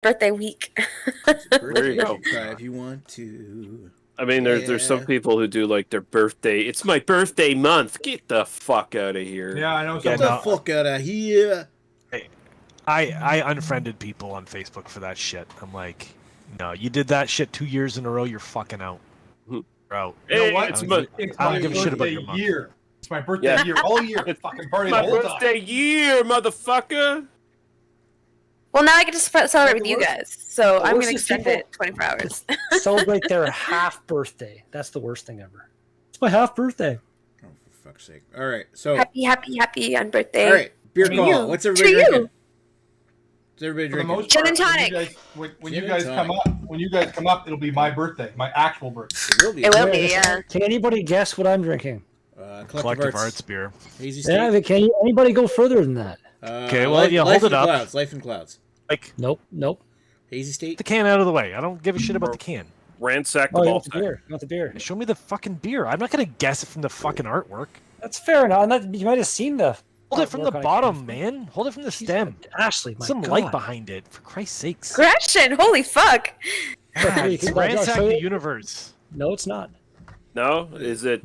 birthday week. There you go. Cry if you want to. I mean, there's some people who do like their birthday. It's my birthday month. Get the fuck out of here. Yeah, I know. Get the fuck out of here. I unfriended people on Facebook for that shit. I'm like, no, you did that shit 2 years in a row. You're fucking out. You're out. You know what? It's I don't give a shit about your month. year. It's my birthday year. All year. It's fucking party the my whole birthday time. year, motherfucker. Well, now I get to celebrate with you worst- guys, so the I'm worst going to is extend people- it 24 hours. Celebrate their half birthday. That's the worst thing ever. It's my half birthday. Oh, for fuck's sake. All right, so. Happy on birthday. All right, beer To call. you. What's To everybody you. drinking? What's everybody For the drinking? most Gin part, and tonic. when Gin you and guys come tonic. up, when you guys come up, it'll be my birthday, my actual birthday. It will be. It will be, yeah. Can anybody guess what I'm drinking? Collective Arts beer. Hazy State. Yeah, can anybody go further than that? Okay, well, Life, yeah, Life hold in it up. Clouds. Life in Clouds. Like, Nope. Hazy State. the can out of the way. I don't give a shit about the can. Ransack the Oh, you ball want the sack. beer. You want the beer. Show me the fucking beer. I'm not gonna guess it from the fucking artwork. That's fair enough. You might have seen the. Hold it from the artwork on bottom, man. Hold it from the stem. Ashley, my Some God. light behind it, for Christ's sakes. Gresham, holy fuck. Ah, Hey, it's can I ransack show the you? universe. No, it's not. No, is it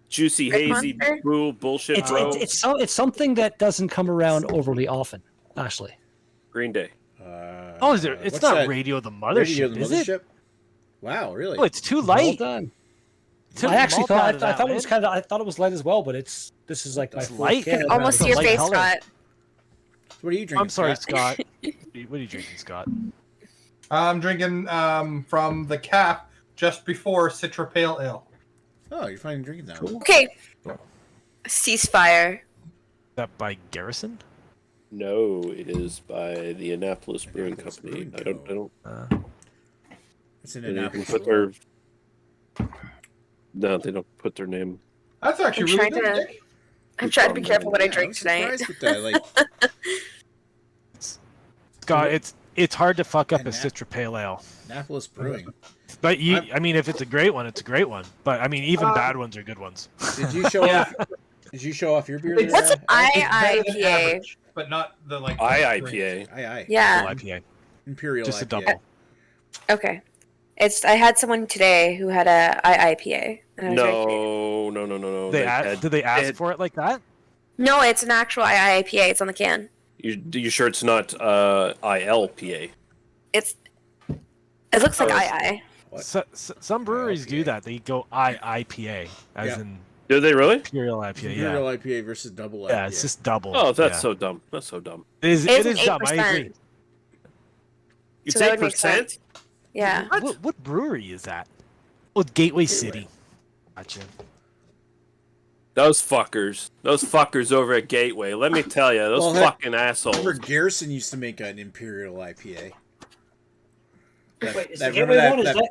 juicy Red hazy Monster? bullshit? It's something that doesn't come around overly often. Ashley. Green Day. Oh, is it? It's what's not that? Radio the Mothership, Radio the is it? Mothership? Wow, really? Oh, it's too Well light. done. Took I actually the malt out thought of I that, thought it was man. I thought it was light as well, but this is like my It's fourth light. can. Almost It's a to your light face, color. Scott. What are you drinking? I'm sorry, Scott? Scott. What are you drinking, Scott? I'm drinking from the cap just before Citra Pale Ale. Oh, you're finally drinking that. Okay. Ceasefire. That by Garrison? No, it is by the Annapolis Brewing Annapolis Company. Brewing I don't. It's in They don't Annapolis. put their. No, they don't put their name. That's actually I'm really trying good. to- Nick. I'm trying to be careful what I Yeah, drink I'm tonight. surprised with that. Like, Scott, it's hard to fuck up a Annap- Citra Pale Ale. Annapolis Brewing. But I mean, if it's a great one, it's a great one. But I mean, even bad ones are good ones. Did you show off? Did you show off your beer? There, What's an Alex? It's better than IIPA? average, but not the like. IIPA. Aye. Yeah. Double IPA, Imperial just a IPA. double. Okay. I had someone today who had a IIPA. And I was very curious. No. Did they ask for it like that? No, it's an actual IIPA. It's on the can. You sure it's not ILPA? It looks like Oh, II. What? Some breweries do IPA. that. They go IIPA, as Yeah. in Do they really? Imperial IPA. Imperial Yeah, IPA versus double IPA. yeah, it's just double. Oh, that's yeah. so dumb. That's so dumb. It is It's an dumb. I agree. 8%. It's So that would make 8%. Yeah. What brewery is that? Oh, Gateway City. Gotcha. Those fuckers over at Gateway. Let me tell you, those Well, heck, fucking assholes. Remember Garrison used to make an Imperial IPA. Wait, is That- the remember Gateway that- one?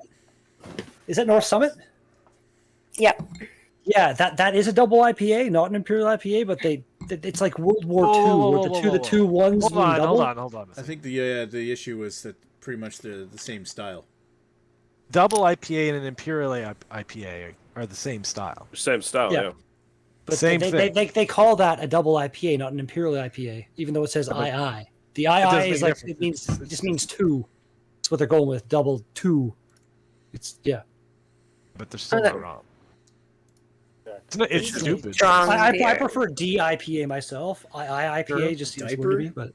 Is that North Summit? Yep. Yeah, that is a double IPA, not an Imperial IPA, but it's like World War II, where the two ones Hold mean on, double. hold on. I think the issue was that pretty much the same style. Double IPA and an Imperial IPA are the same style. Same style, Yeah. yeah. But Same they, thing. They call that a double IPA, not an Imperial IPA, even though it says II. The does II is make like it just means two. That's what they're going with, double two. It's But they're still Oh, not wrong. It's stupid. Strong I beer. prefer DIPA myself. IPA just seems Diaper? weird to me, but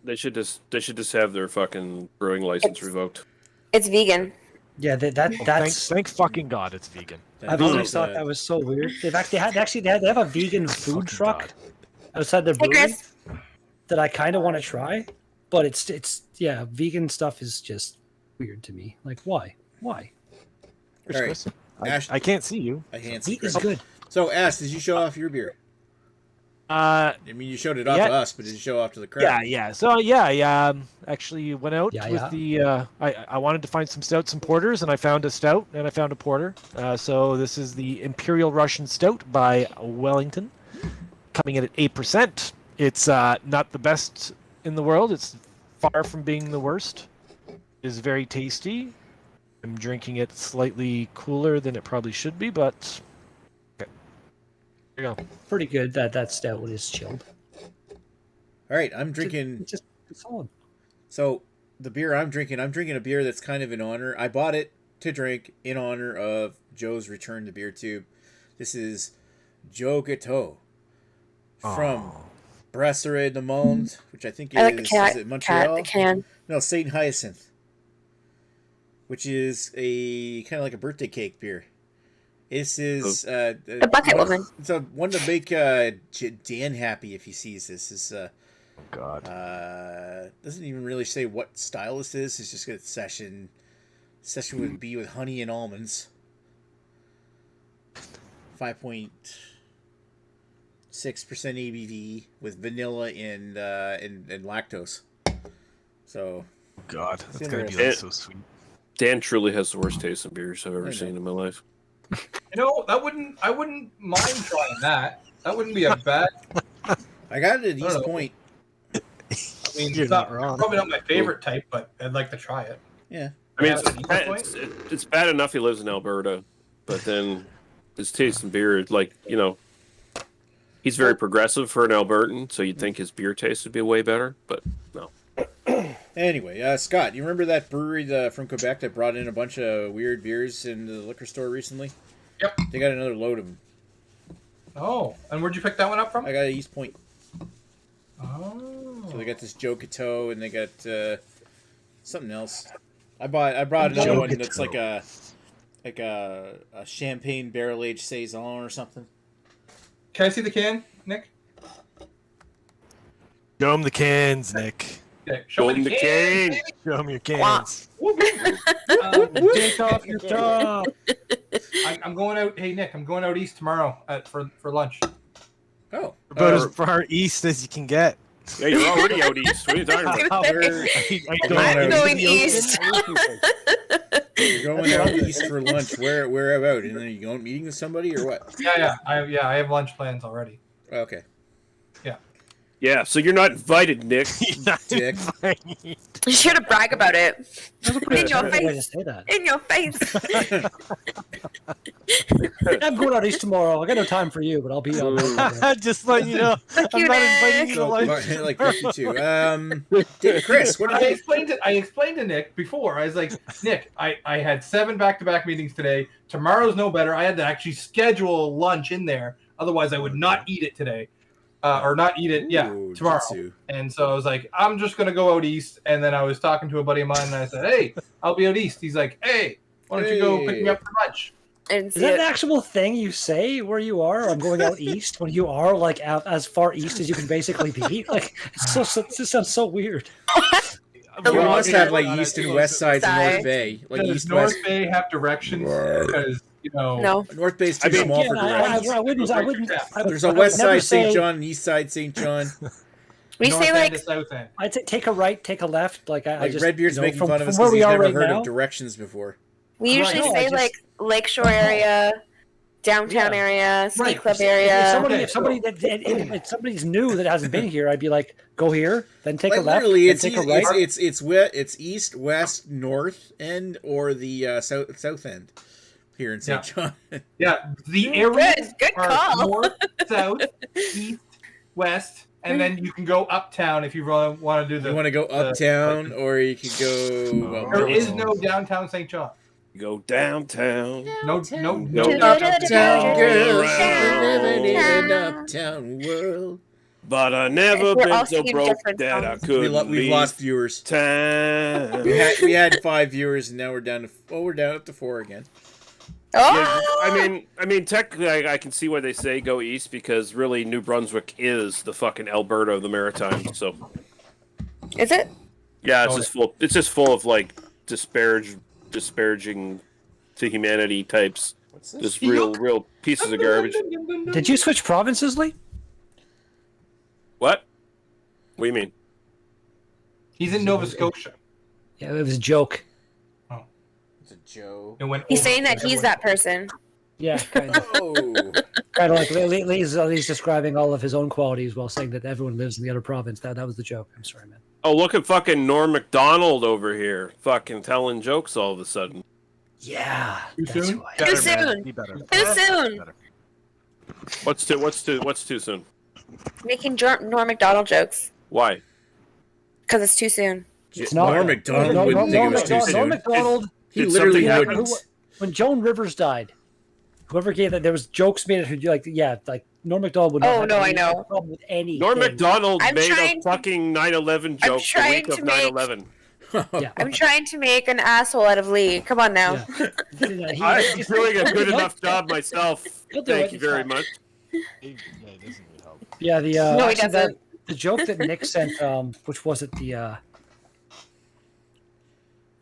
They should just have their fucking brewing license revoked. It's vegan. yeah, Thank that's. fucking God it's vegan. I've always thought that was so weird. They have a vegan food Fucking truck God. outside their Hey, brewery Chris. that I kind of want to try, but it's vegan stuff is just weird to me. Like why? Where's All right. Chris? Ash- I can't see you. I can't see Meat is Chris. good. So, Ash, did you show off your beer? Uh, I mean, you showed it off Yeah. to us, but did you show off to the crowd? yeah. So yeah. Actually went out Yeah, with yeah. the. I wanted to find some stouts and porters, and I found a stout and I found a porter. So this is the Imperial Russian Stout by Wellington, coming in at 8%. It's not the best in the world. It's far from being the worst. It is very tasty. I'm drinking it slightly cooler than it probably should be, but okay. There you go. Pretty good. That stout is chilled. All right, I'm drinking. It's just it's solid. So, the beer I'm drinking a beer that's kind of in honor. I bought it to drink in honor of Joe's return to Beer Tube. This is Joe Gateau from Brasserie de Monde, which I think I like the is it Montreal? the can. No, Saint Hyacinth, which is a kind of like a birthday cake beer. This is The bucket woman. So one to make Dan happy if he sees this. Is God. doesn't even really say what style this is. It's just got session would be with honey and almonds. 5.6% ABV with vanilla and lactose. So God, that's gonna be interesting. so sweet. Dan truly has the worst taste in beers I've ever seen in my life. I wouldn't mind trying that. That wouldn't be a bad. I got it at East Point. I mean, You're it's not wrong. probably not my favorite type, but I'd like to try it. Yeah. I mean, Yeah, it's bad enough he lives in Alberta, but then his taste in beer, like, he's very progressive for an Albertan, so you'd think his beer taste would be way better, but no. Anyway, Scott, you remember that brewery from Quebec that brought in a bunch of weird beers in the liquor store recently? Yep. They got another load of them. Oh, and where'd you pick that one up from? I got it at East Point. Oh. So they got this Joe Gateau and they got something else. I brought another one that's like a champagne barrel aged saison or something. Can I see the can, Nick? Show him the cans, Nick. Okay, show me the can. cane. Show him your cans. Take off your top. I'm going out. Hey, Nick, I'm going out east tomorrow for lunch. Oh. About as far east as you can get. Yeah, you're already out east. What are you talking about? I'm going east. You're going out east for lunch. Where about? And then you going meeting with somebody or what? Yeah. I have lunch plans already. Okay. Yeah, so you're not invited, Nick. Dick. You should have brag about it. In your Way to face. say that. In your face. I'm going out east tomorrow. I got no time for you, but I'll be on. Just let you know. Fuck I'm you, not inviting you Nick. to lunch. Like 52. Chris, what I did explained to Nick before. I was like, Nick, I had 7 back-to-back meetings today. Tomorrow's no better. I had to actually schedule lunch in there. Otherwise, I would not eat it today. Or not eat it, Ooh, tomorrow. jitsu. And so I was like, I'm just going to go out east. And then I was talking to a buddy of mine, and I said, hey, I'll be out east. He's like, hey, why don't you go pick me up for lunch? And Is that an actual thing you say where you are? I'm going out east when you are like out as far east as you can basically be. Like, this sounds so weird. You must have like on east it. and west sides of Side. North Bay. Like Does east North west. Bay have directions? Because, No. North Bay's too I mean, small Yeah, for directions. I wouldn't. There's a I would west never side St. say- John and east side St. John. We North say end like to South end. I'd say take a right, take a left. Like I Like just Redbeard's making from, fun of us from where because he's we are never right heard now. of directions before. we usually Right. No, say I just- like Lakeshore area, downtown Yeah. area, Ski Right. Club If area. Okay, somebody's new that hasn't been here, I'd be like, go here, then take Like a left, literally, then it's take a right. it's east, west, north end, or the south end here in St. John. Yeah, the areas Good are call. north, south, east, west, and then you can go uptown if you really want to do the. You want to go uptown, or you could go. There is no downtown St. John. Go downtown. No uptown downtown. girls Around. living in an uptown world. But I never We're been all so singing broke different that I songs. couldn't We've leave lost viewers. town. We had 5 viewers, and now we're down up to 4 again. Oh! I mean, technically, I can see why they say go east because really, New Brunswick is the fucking Alberta of the Maritimes. So Is it? yeah, Oh, it's just full of like disparaging to humanity types. What's this? Just real pieces of garbage. Did you switch provinces, Lee? What? What do you mean? He's in Nova Scotia. Yeah, it was a joke. It's a Joe. It went He's over saying that to he's everyone. that person. Yeah, kind of, Oh, kind of like Lee's describing all of his own qualities while saying that everyone lives in the other province. That was the joke. I'm sorry, man. Oh, look at fucking Norm Macdonald over here, fucking telling jokes all of a sudden. Yeah, Too that's soon? who I am. Too Better, man. soon. Be better. Too soon. Better. What's too soon? Making Norm Macdonald jokes Why? because it's too soon. It's not. Norm Macdonald No, wouldn't think it Norm was too Macdonald- Norm soon. Macdonald. He Did literally something wouldn't. happen? When Joan Rivers died, whoever gave that, there was jokes made who like Norm Macdonald would not Oh, have no, I any know. problem with anything. Norm Macdonald I'm made trying a to- fucking 9/11 I'm joke the trying week to of make- 9/11. Yeah. I'm trying to make an asshole out of Lee. Come on now. Yeah. I'm doing a good enough job myself. He'll do Thank it, you it's very fine. much. It doesn't really help. Yeah, the No, he actually doesn't. the joke that Nick sent, which was it the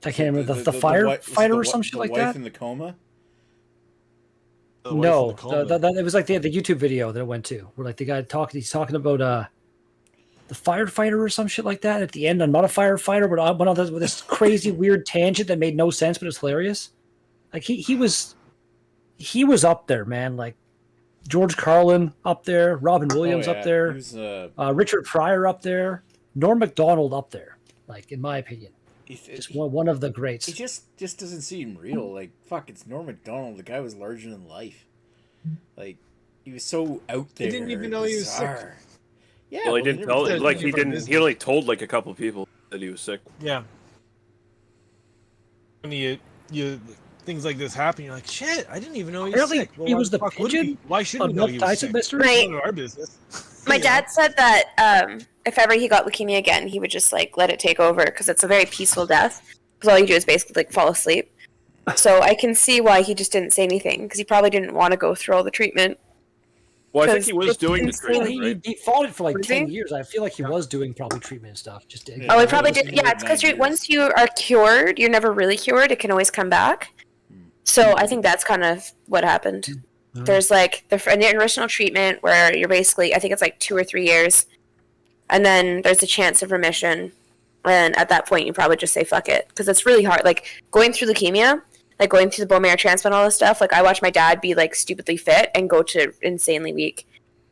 I can't remember the firefighter or some shit like wife that. in the coma. The wife in No, the coma. it was like the YouTube video that it went to, where like the guy he's talking about the firefighter or some shit like that. At the end, I'm not a firefighter, but I went on this crazy weird tangent that made no sense, but it's hilarious. Like he was up there, man. Like George Carlin up there, Robin Williams Oh, yeah. up there, He was, Richard Pryor up there, Norm Macdonald up there. Like in my opinion, he just one of the greats. just doesn't seem real. Like fuck, it's Norm Macdonald. The guy was larger than life. Like he was so out there. didn't even know he was sick. bizarre. Yeah, Well, he didn't never tell. did. Like he from didn't. Disney. He only told like a couple people that he was sick. Yeah. When you things like this happen, you're like, shit, I didn't even know he was Apparently, sick. Well, he why was the fuck would pigeon we? Why should we of know Mike he was Tyson sick? mystery. Right. None of our business. My You know? dad said that if ever he got leukemia again, he would just like let it take over because it's a very peaceful death. Because all you do is basically like fall asleep. So I can see why he just didn't say anything because he probably didn't want to go through all the treatment. Well, I think 'Cause he was it's doing the insane. treatment, right? He fought it for like Was 10 he? years. I feel like he was doing probably treatment and stuff. Just Yeah. Oh, he it probably was did. more Yeah, than it's because 9 years. once you are cured, you're never really cured. It can always come back. So I think that's kind of what happened. Mm. There's like the original treatment where you're basically, I think it's like 2 or 3 years, and then there's a chance of remission. And at that point, you probably just say fuck it because it's really hard. Like going through leukemia, like going through the bone marrow transplant, all this stuff. Like I watched my dad be like stupidly fit and go to insanely weak.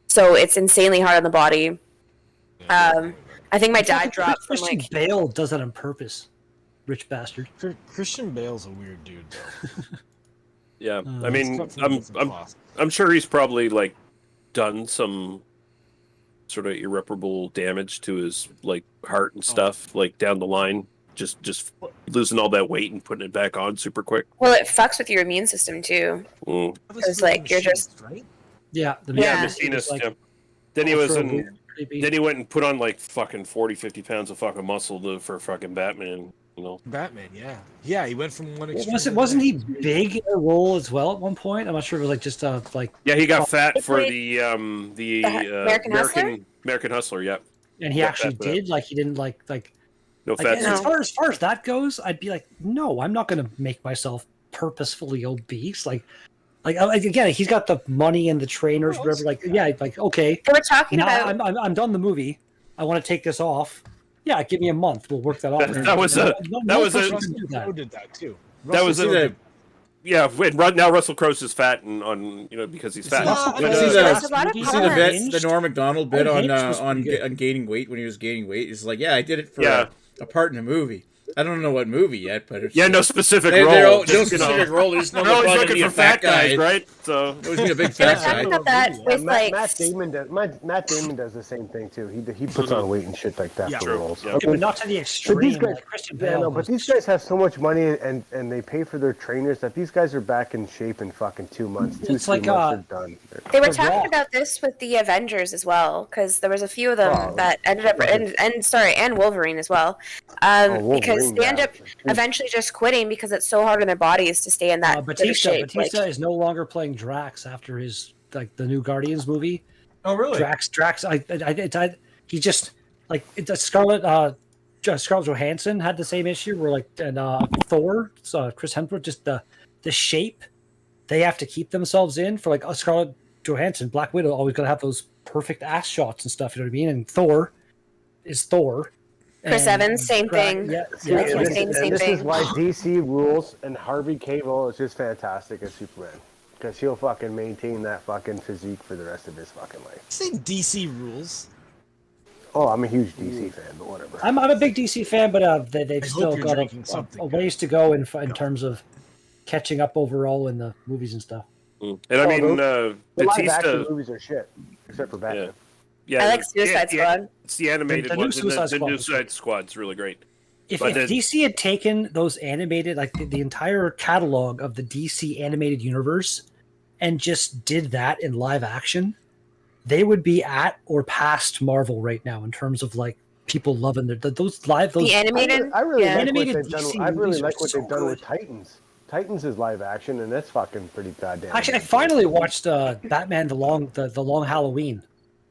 So it's insanely hard on the body. I think my dad dropped from Christian like Bale does that on purpose. Rich bastard. Christian Bale's a weird dude, though. Yeah, Uh, I mean, Except for the I'm class. I'm sure he's probably like done some sort of irreparable damage to his like heart and stuff like down the line. Just losing all that weight and putting it back on super quick. well, it fucks with your immune system too. Mm. That was It's for like you're machines, just- right. Yeah. The Yeah. machine is Machinist, like yeah. Then he was ultra in. weird, creepy. Then he went and put on like fucking 40-50 pounds of fucking muscle for fucking Batman. You know. Batman, yeah, he went from one extreme. Wasn't to he the next. big in a role as well at one point? I'm not sure. It was like just like, Yeah, he got Oh, fat for wait. the American Hustler? American Hustler. Yeah, and he Yeah, actually fat for that. did. Like he didn't like no Like, fat. as, suit. far as that goes, I'd be like, no, I'm not going to make myself purposefully obese. Like again, he's got the money and the trainers, Oh, whatever. Like, yeah, like okay, They were talking now about I'm done the movie. I want to take this off. Yeah, give me a month. We'll work that out. That was a- that was a- person Russell can do that. Crowe did that too. That was See a, that- yeah. Now Russell Crowe's is fat and on because he's fat. Russell But, You Crowe- see There's the a lot of you see the comments. bit, the Norm Macdonald bit on Unhinged was pretty good. on gaining weight when he was gaining weight. He's like, yeah, I did it for Yeah. a part in a movie. I don't know what movie yet, but it's, yeah, no specific They're role. no just, you know, specific role. They just know they're always they're looking be for a fat guy, right? So It was gonna be a big they were fat talking guy. about that with like Matt Damon does. Matt Damon does the same thing too. He puts on weight and shit like that Yeah. for True. roles. Yeah. Yeah, but not to the But extreme. these guys, like Christian yeah, Bale no, but was- these guys have so much money and they pay for their trainers that these guys are back in shape in fucking 2 months. It's 3 like, months they're done. they were The talking Rock. about this with the Avengers as well because there was a few of them Oh, that ended up and Wolverine as well. Because Wolverine, they end yeah. up eventually just quitting because it's so hard on their bodies to stay in that bit of Batista. shape. Batista Like, is no longer playing Drax after his like the new Guardians movie. Oh, really? Drax. He just like Scarlett Johansson had the same issue where like and Thor, Chris Hemsworth, just the shape they have to keep themselves in for like Scarlett Johansson, Black Widow always gonna have those perfect ass shots and stuff. You know what I mean? And Thor is Thor. Chris And Evans, same thing. Yeah, See, Yeah, and he was this, saying the same and this thing. is why DC rules and Harvey Cable is just fantastic as Superman. Because he'll fucking maintain that fucking physique for the rest of his fucking life. Say DC rules. Oh, I'm a huge DC fan, but whatever. I'm a big DC fan, but they've I still hope you're got drinking something a ways to go in terms of catching up overall in the movies and stuff. and I Oh, mean the live action Batista. movies are shit, except for Batman. Yeah, I like Suicide Squad. It's the animated The new one. Suicide The Squad new was Suicide Squad's really great. If But then- DC had taken those animated, like the entire catalog of the DC animated universe, and just did that in live action, they would be at or past Marvel right now in terms of like people loving those The animated. I really yeah. like Animated what they've done. DC I really movies are like what so they've done with good. Titans. Titans is live action, and that's fucking pretty goddamn. Actually, I good. finally watched Batman: the Long Halloween.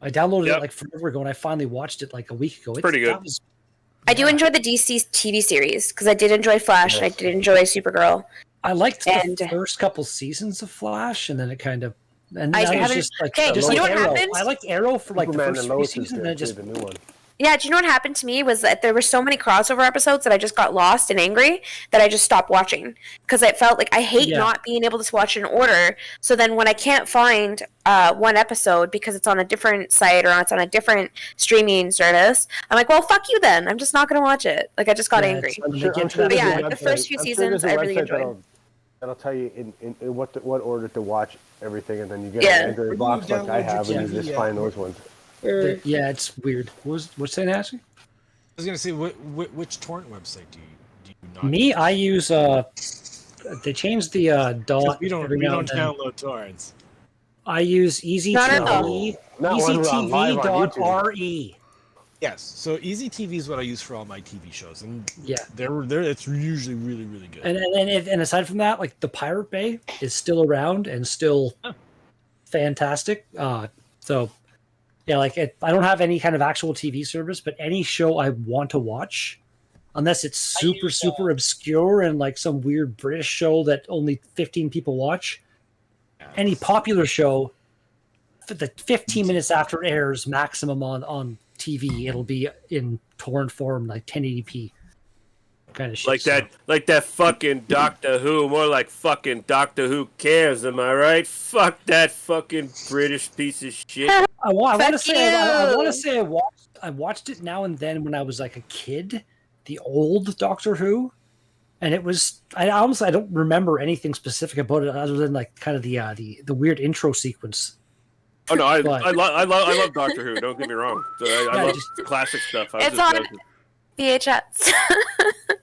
I downloaded Yep. it like forever ago, and I finally watched it like a week ago. pretty good. That was, I do enjoy the DC TV series because I did enjoy Flash and I did enjoy Supergirl. I liked And- the first couple seasons of Flash, and then it kind of. And I then it was haven't- just like, okay, just you like know what Arrow. happened? I liked Arrow for like Superman the first and few Lois is seasons, and good, then it too, just the new one. Yeah, do you know what happened to me was that there were so many crossover episodes that I just got lost and angry that I just stopped watching because I felt like I hate Yeah. not being able to watch in order. So then when I can't find one episode because it's on a different site or it's on a different streaming service, I'm like, well, fuck you then. I'm just not going to watch it. Like I just got Yeah, angry. it's- I'm when sure, they I'm get sure to there's yeah, a the website- first few I'm sure seasons, there's a I really website enjoyed. That'll tell you in what order to watch everything, and then you get Yeah. an Android Where do box you like I download have, your and you TV just at? find those ones. yeah, it's weird. What's saying, Ashley? I was gonna say, which torrent website do you not? Me, I use they changed the 'Cause dot. we don't every now and then. download torrents. I use Not at EasyTV. Not when we're on live on YouTube. EasyTV.re. Yes, so Easy TV is what I use for all my TV shows, and Yeah. they're it's usually really good. And aside from that, like the Pirate Bay is still around and still fantastic. So yeah, like I don't have any kind of actual TV service, but any show I want to watch, unless it's super obscure and like some weird British show that only 15 people watch, any popular show, for the 15 minutes after it airs, maximum on TV, it'll be in torrent form, like 1080p kind of shit. Like that fucking Doctor Who, more like fucking Doctor Who cares, am I right? Fuck that fucking British piece of shit. I want to Fuck say I want you. to say I watched it now and then when I was like a kid, the old Doctor Who, and it was I don't remember anything specific about it other than like kind of the weird intro sequence. Oh no, I But- love Doctor Who. Don't get me wrong. I Yeah, love just- classic stuff. I was It's just- on VHS.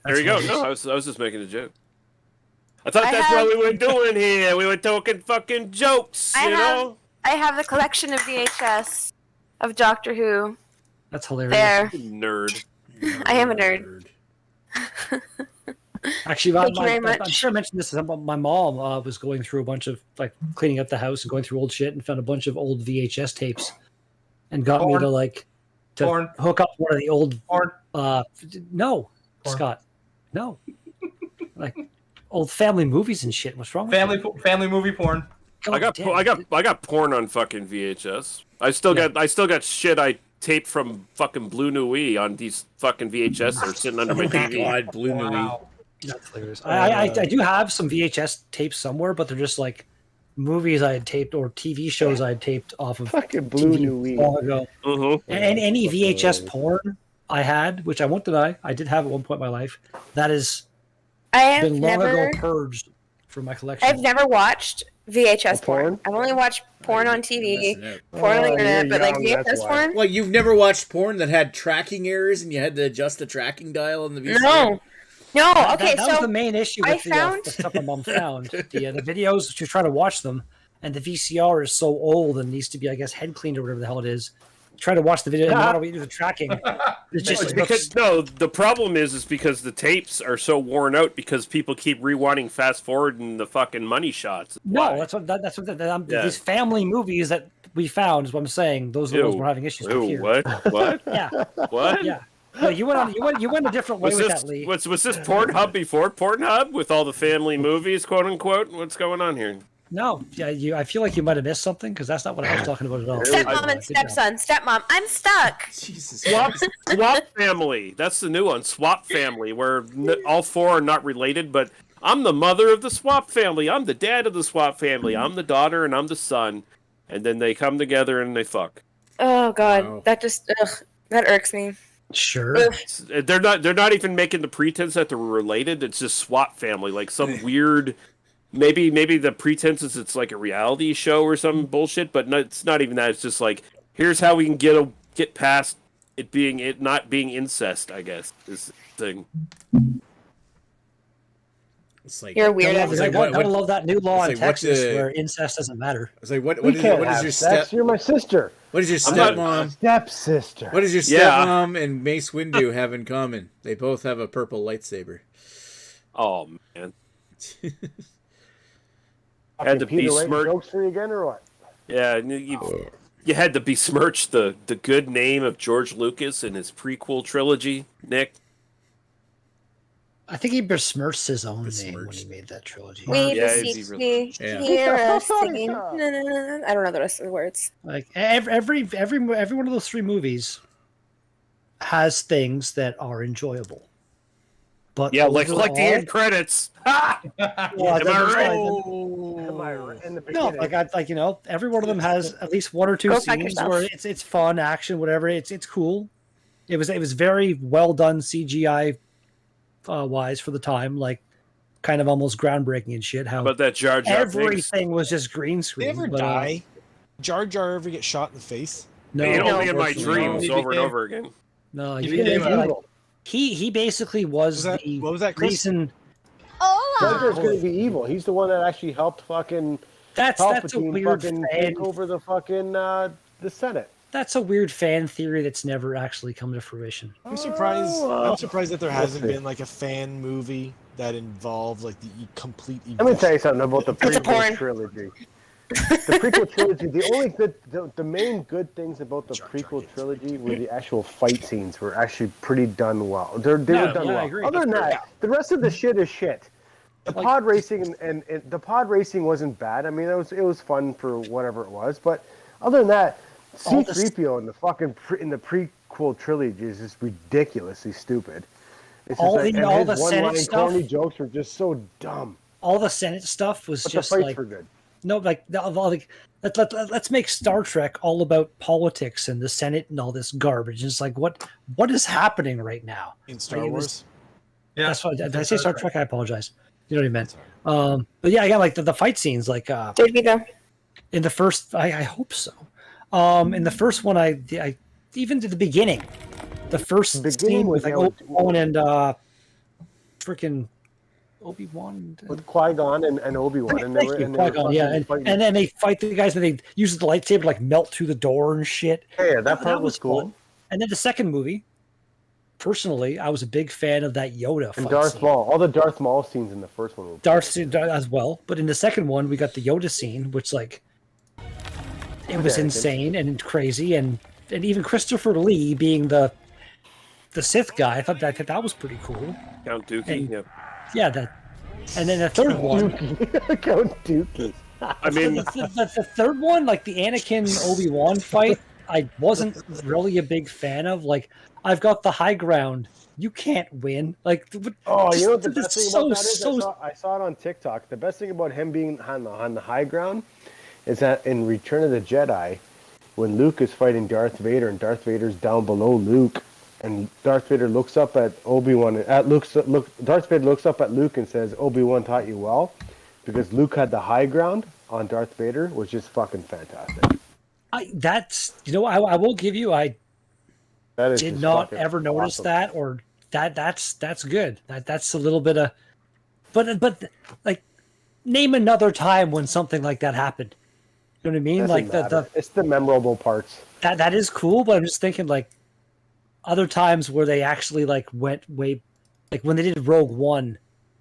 There you go. That's No, I was just making a joke. I thought I that's have- what we were doing here. We were talking fucking jokes, I you have- know? I have the collection of VHS of Doctor Who. That's hilarious. There. Nerd. I am a nerd. Actually, Thank you very I'm much. sure I mentioned this. My mom was going through a bunch of like cleaning up the house and going through old shit and found a bunch of old VHS tapes, and got me Porn. to like to Porn. hook up one of the old. Porn. No, Porn. Scott, no, like old family movies and shit. What's wrong with Family movie porn. you? I got God I got porn on fucking VHS. I still got shit I taped from fucking Blue Nui on these fucking VHS that are sitting under my Oh my TV. god, Blue Nui. Wow. That's hilarious. I do have some VHS tapes somewhere, but they're just like movies I had taped or TV shows I had taped off of Fucking Blue TV Nui. long ago. Mm-hmm. And any VHS porn I had, which I won't deny, I did have at one point in my life, that has I have been long never. ago purged from my collection. I've never watched VHS porn. Porn? I've only watched porn on TV, Messing up. porn on the Oh, internet, you're but like young, that's VHS why. porn. What, you've never watched porn that had tracking errors and you had to adjust the tracking dial on the VCR? No, no. That- Okay, that was so the main issue I with found- the stuff my mom found. The videos, she was trying to watch them, and the VCR is so old and needs to be, I guess, head cleaned or whatever the hell it is. Try to watch the video, and no matter what you do the tracking, it's just It's because no, the problem is because the tapes are so worn out because people keep rewinding, fast forwarding the fucking money shots. no. Why? That's what Yeah. these family movies that we found is what I'm saying. Those are the ones Ew. we're having issues with Ew, here. what? What? Yeah, What? yeah. No, you went a different way Was with this that, Lee. was this Pornhub before Pornhub with all the family movies, quote unquote? What's going on here? No, yeah, I feel like you might have missed something because that's not what I was talking about at all. stepmom and Good job. stepson, stepmom. I'm stuck. Jesus Swap, Christ. Swap Family. That's the new one. Swap Family, where all four are not related, but I'm the mother of the Swap Family. I'm the dad of the Swap Family. I'm the daughter and I'm the son. And then they come together and they fuck. Oh god, Wow. that just that irks me. Sure. Ugh. They're not even making the pretense that they're related. It's just Swap Family, like some weird. Maybe the pretense is it's like a reality show or some bullshit, but no, it's not even that. It's just like here's how we can get past it not being incest, I guess, is the thing. It's like You're a Gotta weirdo. love, like, gotta what- love that new law in it's like, what's Texas the- where incest doesn't matter. It's like what We is can't what is have your sex. step? You're my sister. What is your I'm not- stepmom? Stepsister. What does your Yeah. stepmom and Mace Windu have in common? They both have a purple lightsaber. Oh man, Fucking had to Peter writing besmirch- jokes for you again, or what? yeah, you had to besmirch the good name of George Lucas and his prequel trilogy, Nick. I think he besmirched his own name when Besmirched. he made that trilogy. We Yeah, beseech he thee, Yeah. hear us singing. Na, na, na, na. I don't know the rest of the words. Like every one of those 3 movies has things that are enjoyable. But Yeah, like the overall- end credits. Ha! Well, Am I that's right? fine. Am I right? In the No, beginning. like every one of them has at least 1 or 2 Go fuck scenes yourself. where it's fun, action, whatever. It's cool. It was very well done CGI wise for the time, like kind of almost groundbreaking and shit. How But that Jar Jar Binks, everything was just green Did screen. they ever but, die? Jar Jar ever get shot in the face? No, and only in my unfortunately, dreams He over and became- over again. No, He he, became like, evil. he basically was What the was that, Chris? reason. Jar Jar's gonna be evil. He's the one that actually helped fucking That's a Palpatine weird fucking fan. take over the fucking the Senate. That's a weird fan theory that's never actually come to fruition. I'm surprised. Oh, I'm surprised that there we'll hasn't see. been like a fan movie that involved like the complete. Let me tell you something about the It's a porn. prequel trilogy. The prequel trilogy, the only good, the main good things about the Jar Jar prequel Binks. trilogy were the actual fight scenes were actually pretty done well. They were done I well. agree. Other than that, the rest of the shit is shit. The Like- pod racing and the pod racing wasn't bad. I mean, it was fun for whatever it was. But other than that, All the C-3PO in the fucking in the prequel trilogy is just ridiculously stupid. It's All just like, the- and all his the Senate one-line stuff- corny jokes were just so dumb. All the Senate stuff was But just the fights like were good. no, let's make Star Trek all about politics and the Senate and all this garbage. It's like what is happening right now? in Star It was- Wars. Yeah, That's what did I it's say. Star Trek. I apologize. You know what I meant. But yeah, again, like the fight scenes, like Did we though? in the first, I hope so. In the first one, I even to the beginning, the first Beginning scene was with like how it- Obi-Wan and freaking Obi-Wan. With Qui-Gon and Obi-Wan. And Thank you, Qui-Gon, yeah, and then they fight the guys, and they use the lightsaber to like melt through the door and shit. yeah, that part was cool. fun. And then the second movie, personally, I was a big fan of that Yoda And fight Darth scene. Maul. All the Darth Maul scenes in the first one were Darth as well, but in the second one, we got the Yoda scene, which like it was Okay. insane and crazy, and even Christopher Lee being the Sith guy, I thought that was pretty cool. Count Dookie. Hey. Yeah. Yeah, that. And then the third one, Count Dookie. I mean, the third one, like the Anakin Obi-Wan fight, I wasn't really a big fan of. Like, I've got the high ground. You can't win. Like, Oh, just- you know what the it's best thing so- about that is? so- I saw it on TikTok. The best thing about him being on the high ground is that in Return of the Jedi, when Luke is fighting Darth Vader and Darth Vader's down below Luke, and Darth Vader looks up at Obi-Wan, Darth Vader looks up at Luke and says, "Obi-Wan taught you well," because Luke had the high ground on Darth Vader, was just fucking fantastic. that's I will give you. I That is did just not fucking ever notice awesome. that, or that's good. That's a little bit of, but like, name another time when something like that happened. You know what I mean? Doesn't Like matter. It's the memorable parts. that is cool, but I'm just thinking like other times where they actually like went way, like when they did Rogue One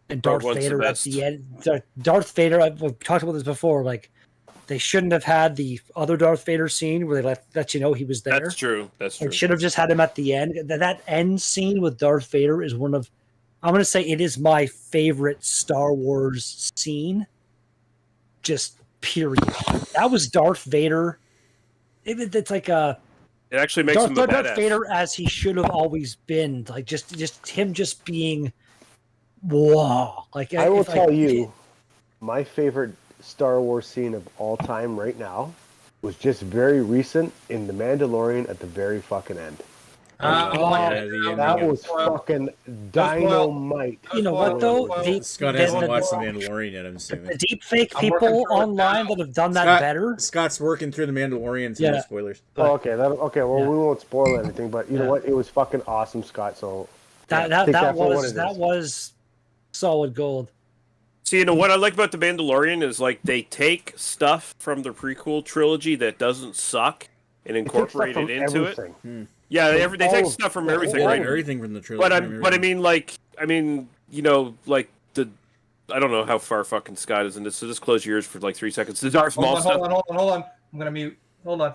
and Darth Rogue One's the Vader at best. the end. Darth Vader, we've talked about this before. Like they shouldn't have had the other Darth Vader scene where they let you know he was there. that's true. That's true. It should have just had him at the end. That end scene with Darth Vader is one of, I'm going to say it is my favorite Star Wars scene. Just period. That was Darth Vader. It's like a It actually makes him a Darth badass. Vader as he should have always been. Like just him just being, whoa. Like I will if tell you, my favorite Star Wars scene of all time right now was just very recent in The Mandalorian at the very fucking end. the That ending. was fucking dynamite. You know what though? Scott the- hasn't the- watched The Mandalorian yet, I'm assuming. The deep fake I'm working people through it online now. that have done that Scott, better. Scott's working through The Mandalorian, so no Yeah. spoilers. Oh, okay. Well, Yeah. we won't spoil anything, but you know Yeah. what? It was fucking awesome, Scott. So That take that for what was it that is. was solid gold. See, you know what I like about The Mandalorian is like they take stuff from the prequel trilogy that doesn't suck and It takes stuff incorporate from it into it. everything. Yeah, they take all- stuff from the everything, whole- right? Everything from the trilogy. But I mean, you know, like I don't know how far fucking Scott is in this, so just close your ears for like 3 seconds. The Darth Maul stuff. Hold on. I'm gonna mute. Hold on.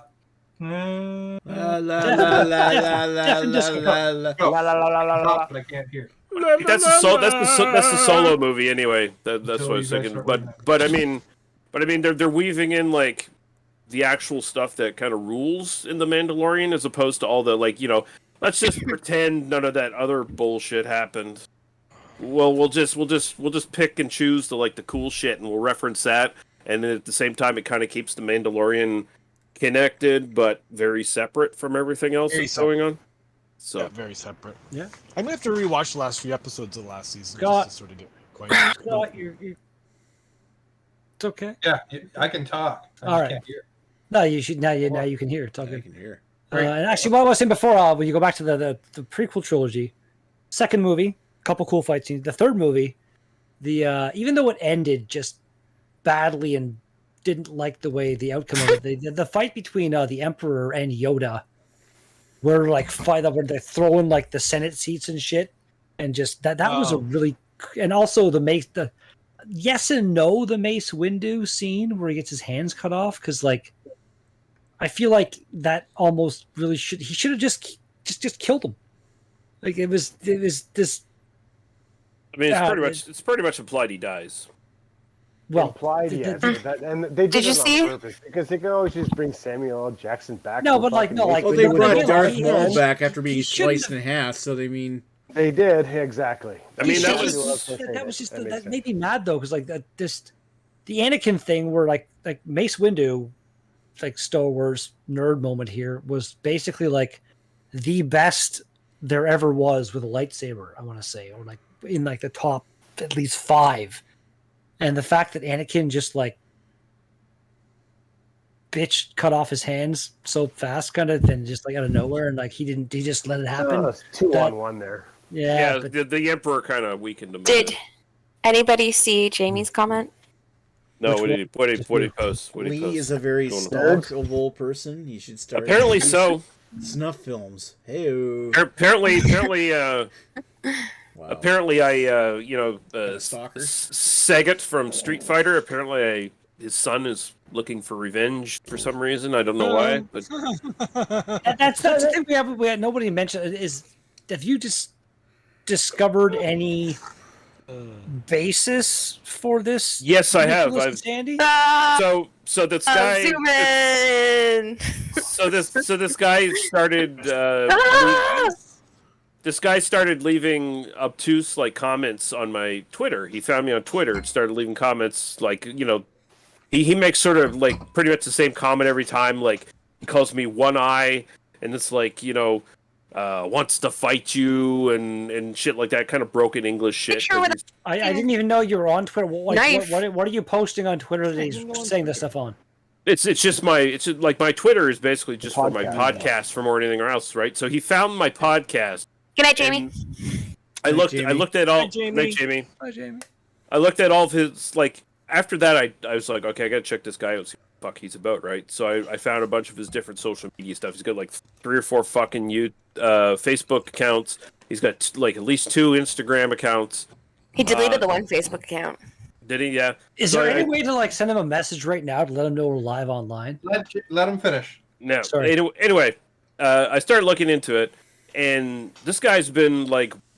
La la la la la la la la. Go. La, la, la, la, la, la. Stop, but I can't hear. That's the solo movie anyway. That's what I Until was you guys thinking. start But I mean they're weaving in like the actual stuff that kind of rules in The Mandalorian as opposed to all the like, you know, let's just pretend none of that other bullshit happened. Well, we'll just pick and choose the cool shit and we'll reference that, and then at the same time it kind of keeps The Mandalorian connected but very separate from everything else Very that's going on. So Yeah, very separate. Yeah. I'm gonna have to rewatch the last few episodes of last season Scott. just to sort of get quite. Scott, it's okay. Yeah, I can talk. I All just right. can't hear. No, you should now. Now you can hear. It's all I good. can hear. And actually, what I was saying before, when you go back to the prequel trilogy, second movie, couple cool fight scenes. The third movie, even though it ended just badly and didn't like the way the outcome of it, the fight between the Emperor and Yoda, where where they're throwing like the Senate seats and shit, and just that was a really, and also the yes and no, the Mace Windu scene where he gets his hands cut off, because I feel like that almost really he should have just killed him. Like it was this. I mean, it's pretty much implied he dies. Well, Implied, yes. And they did you it on see? purpose because they can always just bring Samuel L. Jackson back. No, to but, like, fucking no, make like, Well, it they when brought they- Darth he- Maul back after being he shouldn't sliced in half, so they mean. They did exactly. I mean, that He was should've- that was just That makes that sense. made me mad though, because the Anakin thing where like Mace Windu, Star Wars nerd moment here, was basically like the best there ever was with a lightsaber. I want to say, or in the top at least 5. And the fact that Anakin just bitch cut off his hands so fast, kind of, and just out of nowhere, and he just let it happen. It's 2 That- on 1 there. Yeah, yeah. but The Emperor kind of weakened him. Did anybody see Jamie's comment? No, Which what did he post? What did he Lee post? is a very Going stalkable person. You should start. Apparently so. Snuff films. Hey. Apparently, Wow. apparently, I Stalker. Sagat from Street Fighter. Apparently, his son is looking for revenge for some reason. I don't know why, but that's the thing we had nobody mentioned is, have you just discovered any basis for this? yes, I have. ridiculousness, Andy? Ah, So this guy. zoom in. So this guy started. Ah! This guy started leaving obtuse comments on my Twitter. He found me on Twitter and started leaving comments he makes sort of pretty much the same comment every time. He calls me One Eye, and it's wants to fight you and shit like that, kind of broken English shit. Picture with 'cause I didn't even know you were on Twitter. Knife. What are you posting on Twitter that he's saying this stuff on? it's just my my Twitter is basically just for my Podcast. podcast for more than anything else, right? So he found my podcast. Good night, Jamie. and I looked at all. Hi, Jamie. Night, Jamie. Hi, Jamie. I looked at all of his after that I was like, okay, I gotta check this guy out, see what the fuck he's about, right? So I found a bunch of his different social media stuff. He's got 3 or 4 fucking Facebook accounts. He's got at least 2 Instagram accounts. He deleted the one Facebook account. Did he? Yeah. Is So there I- any way to send him a message right now to let him know we're live online? Let him finish. No. Sorry. Anyway, I started looking into it, and this guy's been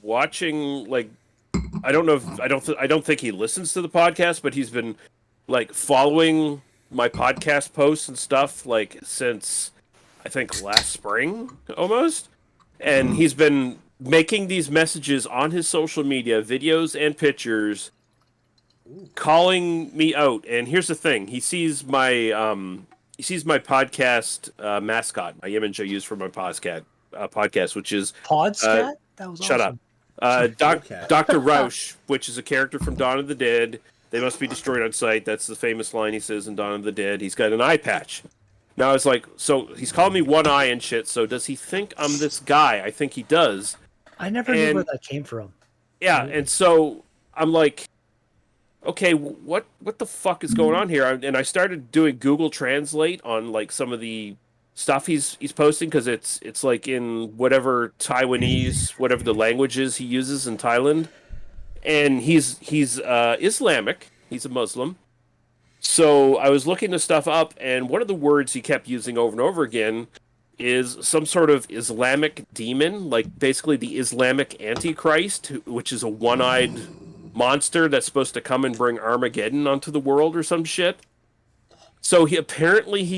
watching I don't think he listens to the podcast, but he's been following my podcast posts and stuff since I think last spring almost, and he's been making these messages on his social media, videos and pictures, calling me out. And here's the thing: he sees my podcast mascot, my image I use for my podcast, which is Podscat? That was shut awesome. Okay. Dr. Rausch, which is a character from Dawn of the Dead. They must be destroyed on sight. That's the famous line he says in Dawn of the Dead. He's got an eye patch. Now I was like, so he's calling me One Eye and shit. So does he think I'm this guy? I think he does. I never knew where that came from. Yeah, and so I'm like, okay, what the fuck is going on here? And I started doing Google Translate on like some of the stuff he's posting because it's like in whatever Taiwanese, whatever the language is he uses in Thailand, and he's Islamic. He's a Muslim. So I was looking this stuff up, and one of the words he kept using over and over again is some sort of Islamic demon, like basically the Islamic Antichrist, which is a one-eyed monster that's supposed to come and bring Armageddon onto the world or some shit. So he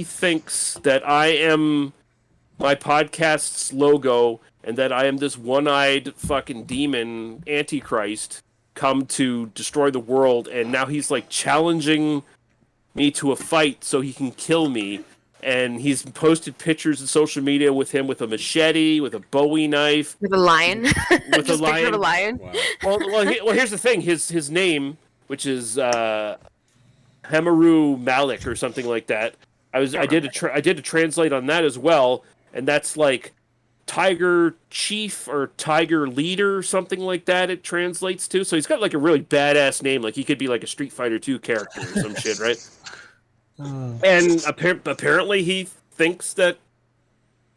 thinks that I am my podcast's logo and that I am this one-eyed fucking demon Antichrist come to destroy the world, and now he's like challenging me to a fight so he can kill me. And he's posted pictures in social media with him with a machete, with a Bowie knife, With a lion. with a Just picture of a lion. Wow. well, here's the thing. His name, which is Hamaru Malik or something like that. I did a translate on that as well, and that's like Tiger Chief or Tiger Leader or something like that. It translates to. So he's got like a really badass name. Like he could be like a Street Fighter 2 character or some shit, right? And apparently he thinks that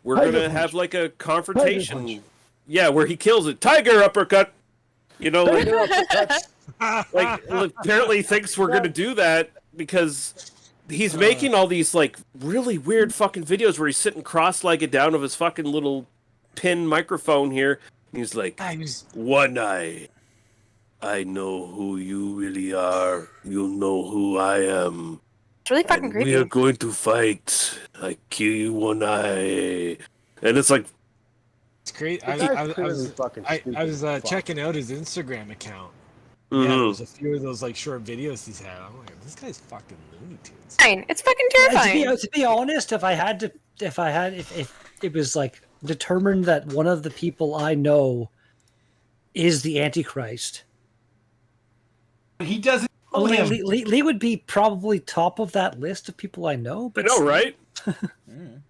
we're gonna have like a confrontation. Yeah, where he kills it. Tiger uppercut. You know, like apparently he thinks we're gonna do that because he's making all these like really weird fucking videos where he's sitting cross-legged down with his fucking little pin microphone here. And he's like, One Eye, I know who you really are. You know who I am. It's really fucking And creepy. we are going to fight. I kill you, One Eye. And it's like, It's great. The guy's clearly fucking I stupid was as fuck. checking out his Instagram account. Yeah, mhm. there's a few of those like short videos he's had. I'm like, this guy's fucking Looney Tunes. Fine. It's fucking terrifying. To be honest, if it was like determined that one of the people I know is the Antichrist, He doesn't know Lee, him. Lee would be probably top of that list of people I know. I But know, right? Mm.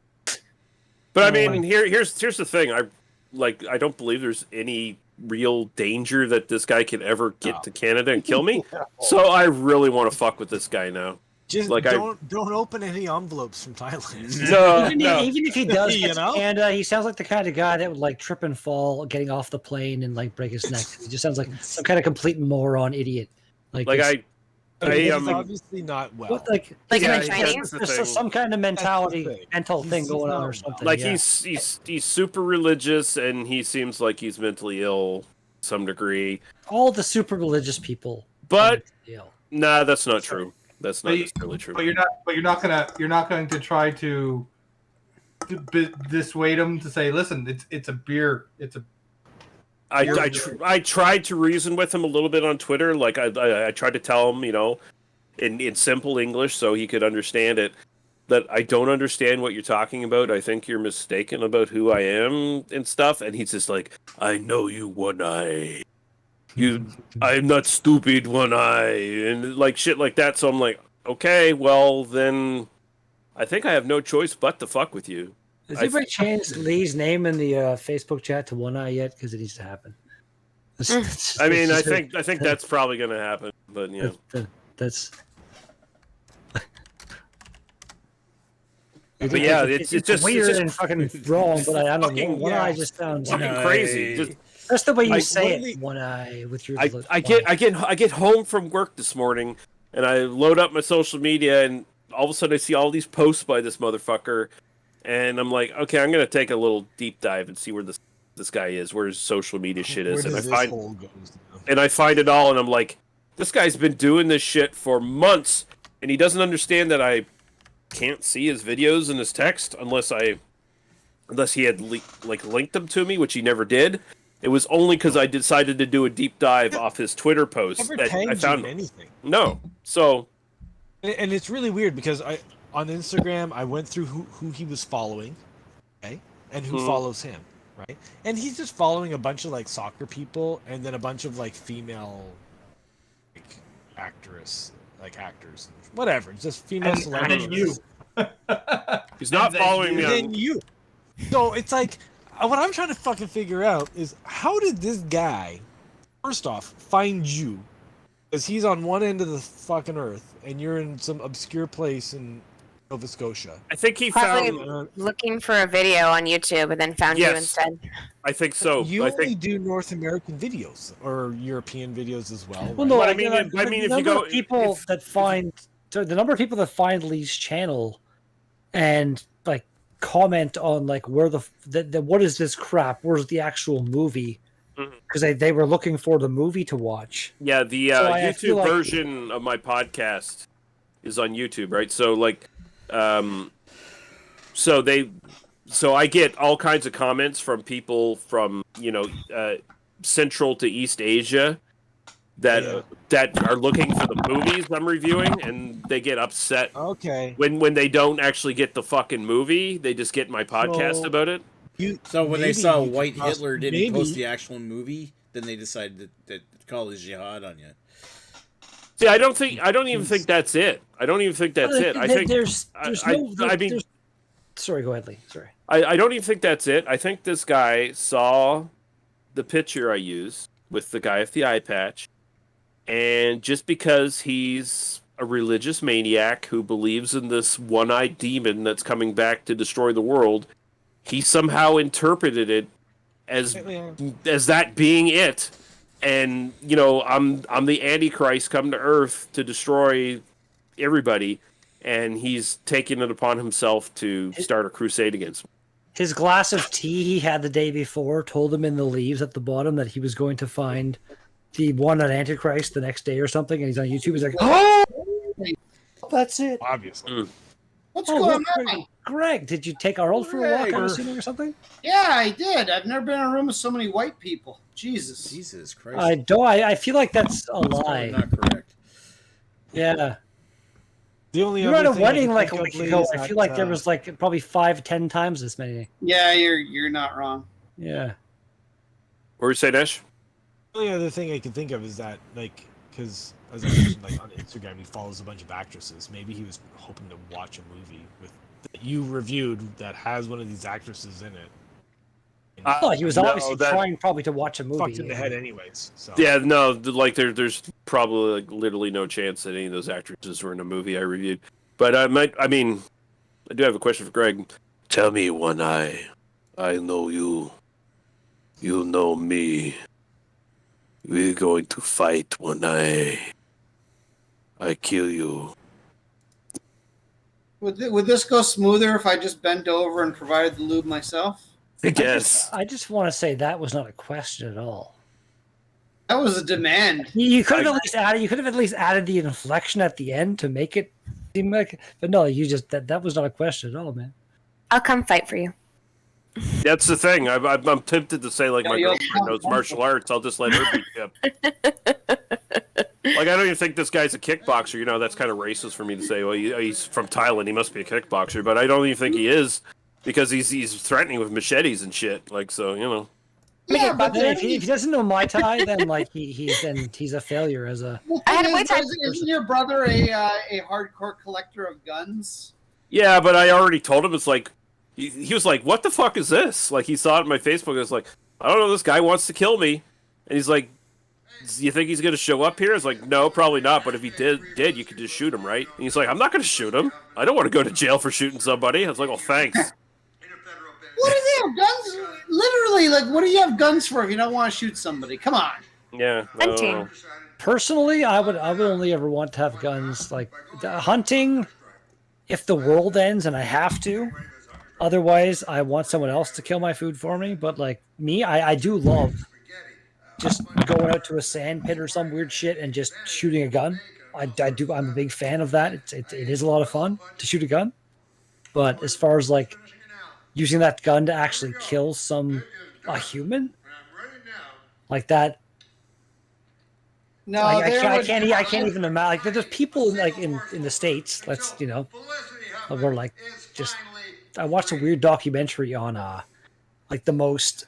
But I Oh, mean, here's the thing. I don't believe there's any real danger that this guy can ever get to Canada and kill me. So I really want to fuck with this guy now. Just Like, don't open any envelopes from Thailand. No, even if he does You get to know? Canada, he sounds like the kind of guy that would like trip and fall getting off the plane and like break his neck. He just sounds like some kind of complete moron idiot. like this- He's I obviously not well. what, like Like Yeah, in the he Chinese? does. there's thing. some kind of mentality, That's the thing. mental thing He's going on not or well. something. like yeah. he's super religious and he seems like he's mentally ill to some degree. all the super religious people. But Yeah. nah, that's not true. That's not But you- necessarily true. But you're not going to try to dissuade him to say, listen, it's a beer. It's a I tried to reason with him a little bit on Twitter. Like I tried to tell him, you know, in simple English so he could understand it, that I don't understand what you're talking about. I think you're mistaken about who I am and stuff. And he's just like, I know you, One Eye. I'm not stupid, One Eye, and like shit like that. So I'm like, okay, well then, I think I have no choice but to fuck with you. Has I anybody changed Lee's name in the Facebook chat to One Eye yet? Because it needs to happen. I mean, I think that's probably gonna happen, but yeah. That's. But yeah, it's just weird it's and just fucking wrong, but I don't know. fucking- One yeah. Eye just sounds. fucking One crazy. Eye. Just, That's the way you Like, say one of it. One Eye with your. I get home from work this morning and I load up my social media and all of a sudden I see all these posts by this motherfucker and I'm like, okay, I'm gonna take a little deep dive and see where this guy is, where his social media shit Where is, and does I this find hole goes now? and I find it all and I'm like, this guy's been doing this shit for months and he doesn't understand that I can't see his videos and his text unless he had linked them to me, which he never did. It was only because I decided to do a deep dive off his Twitter post Never that tagged I you found in anything. no. So And it's really weird because on Instagram I went through who he was following, okay, and who Mhm. follows him. right? And he's just following a bunch of like soccer people and then a bunch of like female like actors, whatever, just female And celebrities. you. He's not then following me And on. then you. So it's like what I'm trying to fucking figure out is how did this guy, first off, find you? Because he's on one end of the fucking earth and you're in some obscure place in Nova Scotia. I think he Probably found. looking for a video on YouTube and then found you Yes. instead. I think so. You I only think. do North American videos or European videos as well. Well, right? no, But I like, mean, the if you number go- of people if- that find the number of people that find Lee's channel and like comment on like where the what is this crap? Where's the actual movie? Mhm. Because they were looking for the movie to watch. Yeah, the So I feel YouTube like- version of my podcast is on YouTube, right? So like, so I get all kinds of comments from people from Central to East Asia that are looking for the movies I'm reviewing, and they get upset Okay. when they don't actually get the fucking movie. They just get my podcast So- about it. So when they Maybe saw you White could poss- Hitler didn't maybe- post the actual movie, then they decided that to call it jihad on you. See, I don't even think that's it. I don't even think that's it. I think there's I no. mean- there's- sorry, go ahead, Lee. Sorry. I don't even think that's it. I think this guy saw the picture I used with the guy with the eye patch, and just because he's a religious maniac who believes in this one-eyed demon that's coming back to destroy the world, he somehow interpreted it as that being it. And I'm the Antichrist come to Earth to destroy everybody, and he's taking it upon himself to start a crusade against me. His glass of tea he had the day before told him in the leaves at the bottom that he was going to find the one on Antichrist the next day or something, and he's on YouTube. He's like, "Oh, that's it." Obviously. What's Oh, going look, on? Greg, did you take Arnold for a walk? I'm Greg. assuming, or something? Yeah, I did. I've never been in a room with so many white people. Jesus. Jesus Christ. I don't. I feel like that's a That's lie. not correct. Yeah, The only you were at other a thing I wedding can like a think week of, Lee, ago. is I feel that, like there was like probably 5-10 times this many. Yeah, you're not wrong. Yeah. What were you saying, Ash? The only other thing I can think of is that, like, because as I mentioned, like on Instagram, he follows a bunch of actresses. Maybe he was hoping to watch a movie that you reviewed that has one of these actresses in it. And Oh, he was No, obviously that- trying probably to watch a movie. fucked in the head, anyways. So Yeah, no, like there's probably like literally no chance that any of those actresses were in a movie I reviewed. But I do have a question for Greg. Tell me, One Eye, I know you. You know me. We're going to fight, One Eye. I kill you. Would this go smoother if I just bent over and provided the lube myself? I guess. I just want to say that was not a question at all. That was a demand. You could have at least added. You could have at least added the inflection at the end to make it seem like. But no, you just that was not a question at all, man. I'll come fight for you. That's the thing. I'm tempted to say, like, Yeah, my you'll- girlfriend knows martial arts. I'll just let her beat you up. Like, I don't even think this guy's a kickboxer. You know, that's kind of racist for me to say, well, he's from Thailand. He must be a kickboxer. But I don't even think he is because he's threatening with machetes and shit. Like, so, you know. Yeah, but Then then if he doesn't know Muay Thai, then like he's a failure as a. the I had thing a is, Muay Thai isn't your brother a hardcore collector of guns? Yeah, but I already told him it's like, he was like, what the fuck is this? Like, he saw it on my Facebook. It was like, I don't know, this guy wants to kill me. And he's like, you think he's going to show up here? I was like, no, probably not. But if he did, you could just shoot him, right? And he's like, I'm not going to shoot him. I don't want to go to jail for shooting somebody. I was like, well, thanks. What do they have guns? Literally, like, what do you have guns for if you don't want to shoot somebody? Come on. Yeah. Hunting. Personally, I would only ever want to have guns like hunting. If the world ends and I have to, otherwise I want someone else to kill my food for me. But like me, I do love just going out to a sand pit or some weird shit and just shooting a gun. I do. I'm a big fan of that. It is a lot of fun to shoot a gun. But as far as like using that gun to actually kill a human, like that. No, I can't even imagine. Like, there's people like in the States. We're like just. I watched a weird documentary on like the most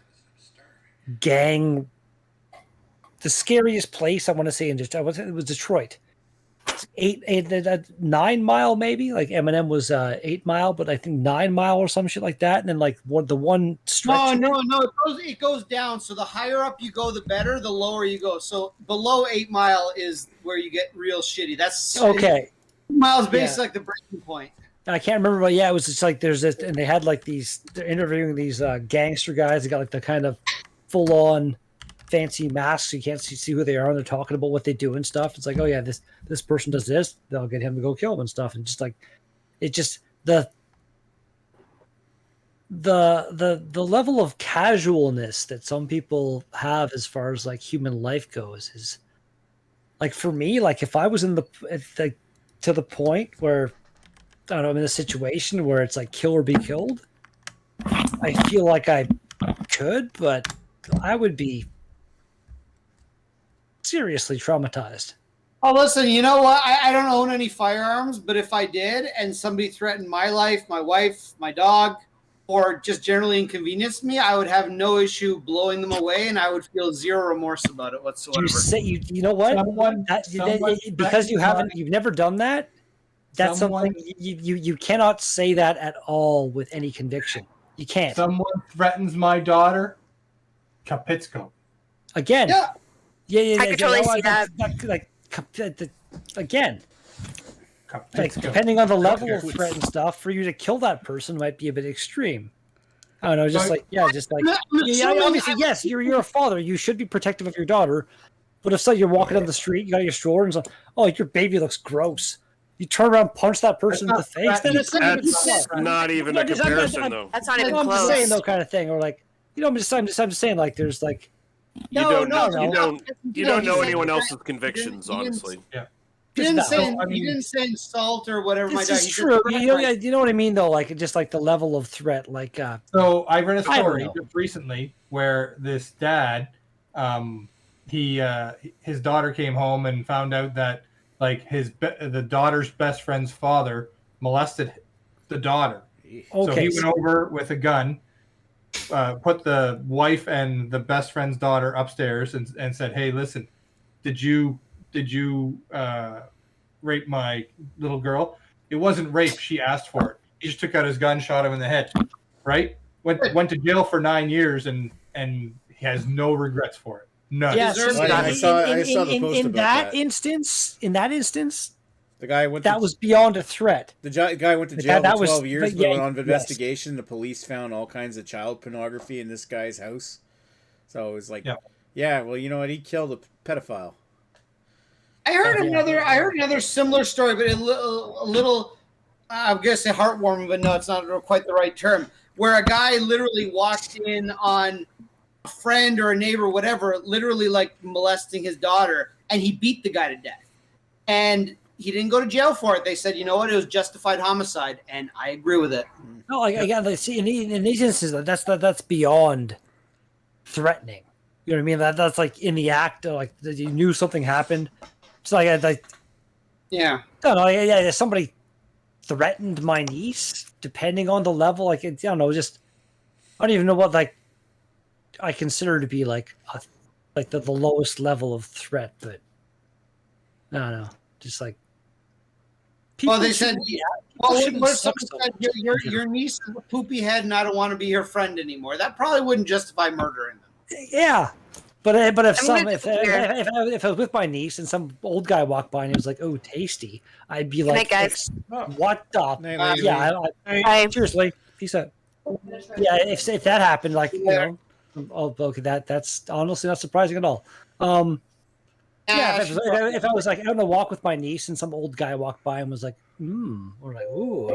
gang, the scariest place I want to say in Detroit. It was Detroit. It's 9 Mile maybe. Like Eminem was 8 Mile, but I think 9 Mile or some shit like that. And then like the one stretch. No. It goes down. So the higher up you go, the better. The lower you go. So below 8 Mile is where you get real shitty. That's Okay. 8 Mile's basically like the breaking point. I can't remember, but yeah, it was just like there's this, and they had like they're interviewing these gangster guys. They got like the kind of full on fancy masks. You can't see who they are, and they're talking about what they do and stuff. It's like, oh yeah, this person does this. They'll get him to go kill him and stuff. And just like, it just the level of casualness that some people have as far as like human life goes is like, for me, like if I was to the point where I don't know, I'm in a situation where it's like kill or be killed, I feel like I could, but I would be seriously traumatized. Oh, listen, you know what? I don't own any firearms, but if I did and somebody threatened my life, my wife, my dog, or just generally inconvenienced me, I would have no issue blowing them away, and I would feel zero remorse about it whatsoever. You know what? Because you've never done that. That's something you cannot say that at all with any conviction. You can't. Someone threatens my daughter, Kapitsko. Again. Yeah. I could totally see that. Again. Kapitsko. Like, depending on the level of threat and stuff, for you to kill that person might be a bit extreme. I don't know, obviously, yes, you're a father. You should be protective of your daughter. But if you're walking down the street, you got your stroller, and it's like, oh, your baby looks gross. You turn around, punch that person in the face. Then it's not even a comparison, though. That's not even I'm close. just saying, though, kind of thing, or like, I'm just saying, like, there's like, You don't know anyone else's convictions, honestly. Yeah. You didn't say insult or whatever. This is true. You know what I mean, though. Like, just like the level of threat. Like, so I read a story just recently where this dad, his daughter came home and found out that like the daughter's best friend's father molested the daughter. So he went over with a gun, put the wife and the best friend's daughter upstairs, and said, "Hey, listen, did you rape my little girl? It wasn't rape. She asked for it. He just took out his gun, shot him in the head. Right? Went to jail for 9 years, and he has no regrets for it. None. Yes, I saw the post in about that instance. In that instance, the guy went. That was beyond a threat. The guy went to jail for 12 years, but on investigation, the police found all kinds of child pornography in this guy's house. So it was like, yeah, well, you know what? He killed a pedophile. I heard another similar story, but a little I'm gonna say heartwarming, but no, it's not quite the right term. Where a guy literally walked in on a friend or a neighbor, whatever, literally like molesting his daughter, and he beat the guy to death. And he didn't go to jail for it. They said, you know what, it was justified homicide, and I agree with it. No, again, see, in these instances, that's beyond threatening. You know what I mean? That's like in the act, like you knew something happened. It's like yeah. I don't know. Yeah, somebody threatened my niece, depending on the level. Like, I don't know, just I don't even know what like I consider to be like the lowest level of threat, but I don't know, just like. Well, they said, what if someone said your niece is a poopy head, and I don't want to be your friend anymore? That probably wouldn't justify murdering them. Yeah. But if I was with my niece and some old guy walked by and he was like, "Oh, tasty," I'd be like, guys. "What the?" Seriously, peace out. Yeah, if that happened, like okay, that's honestly not surprising at all. If I was like out on a walk with my niece and some old guy walked by and was like, or like, ooh,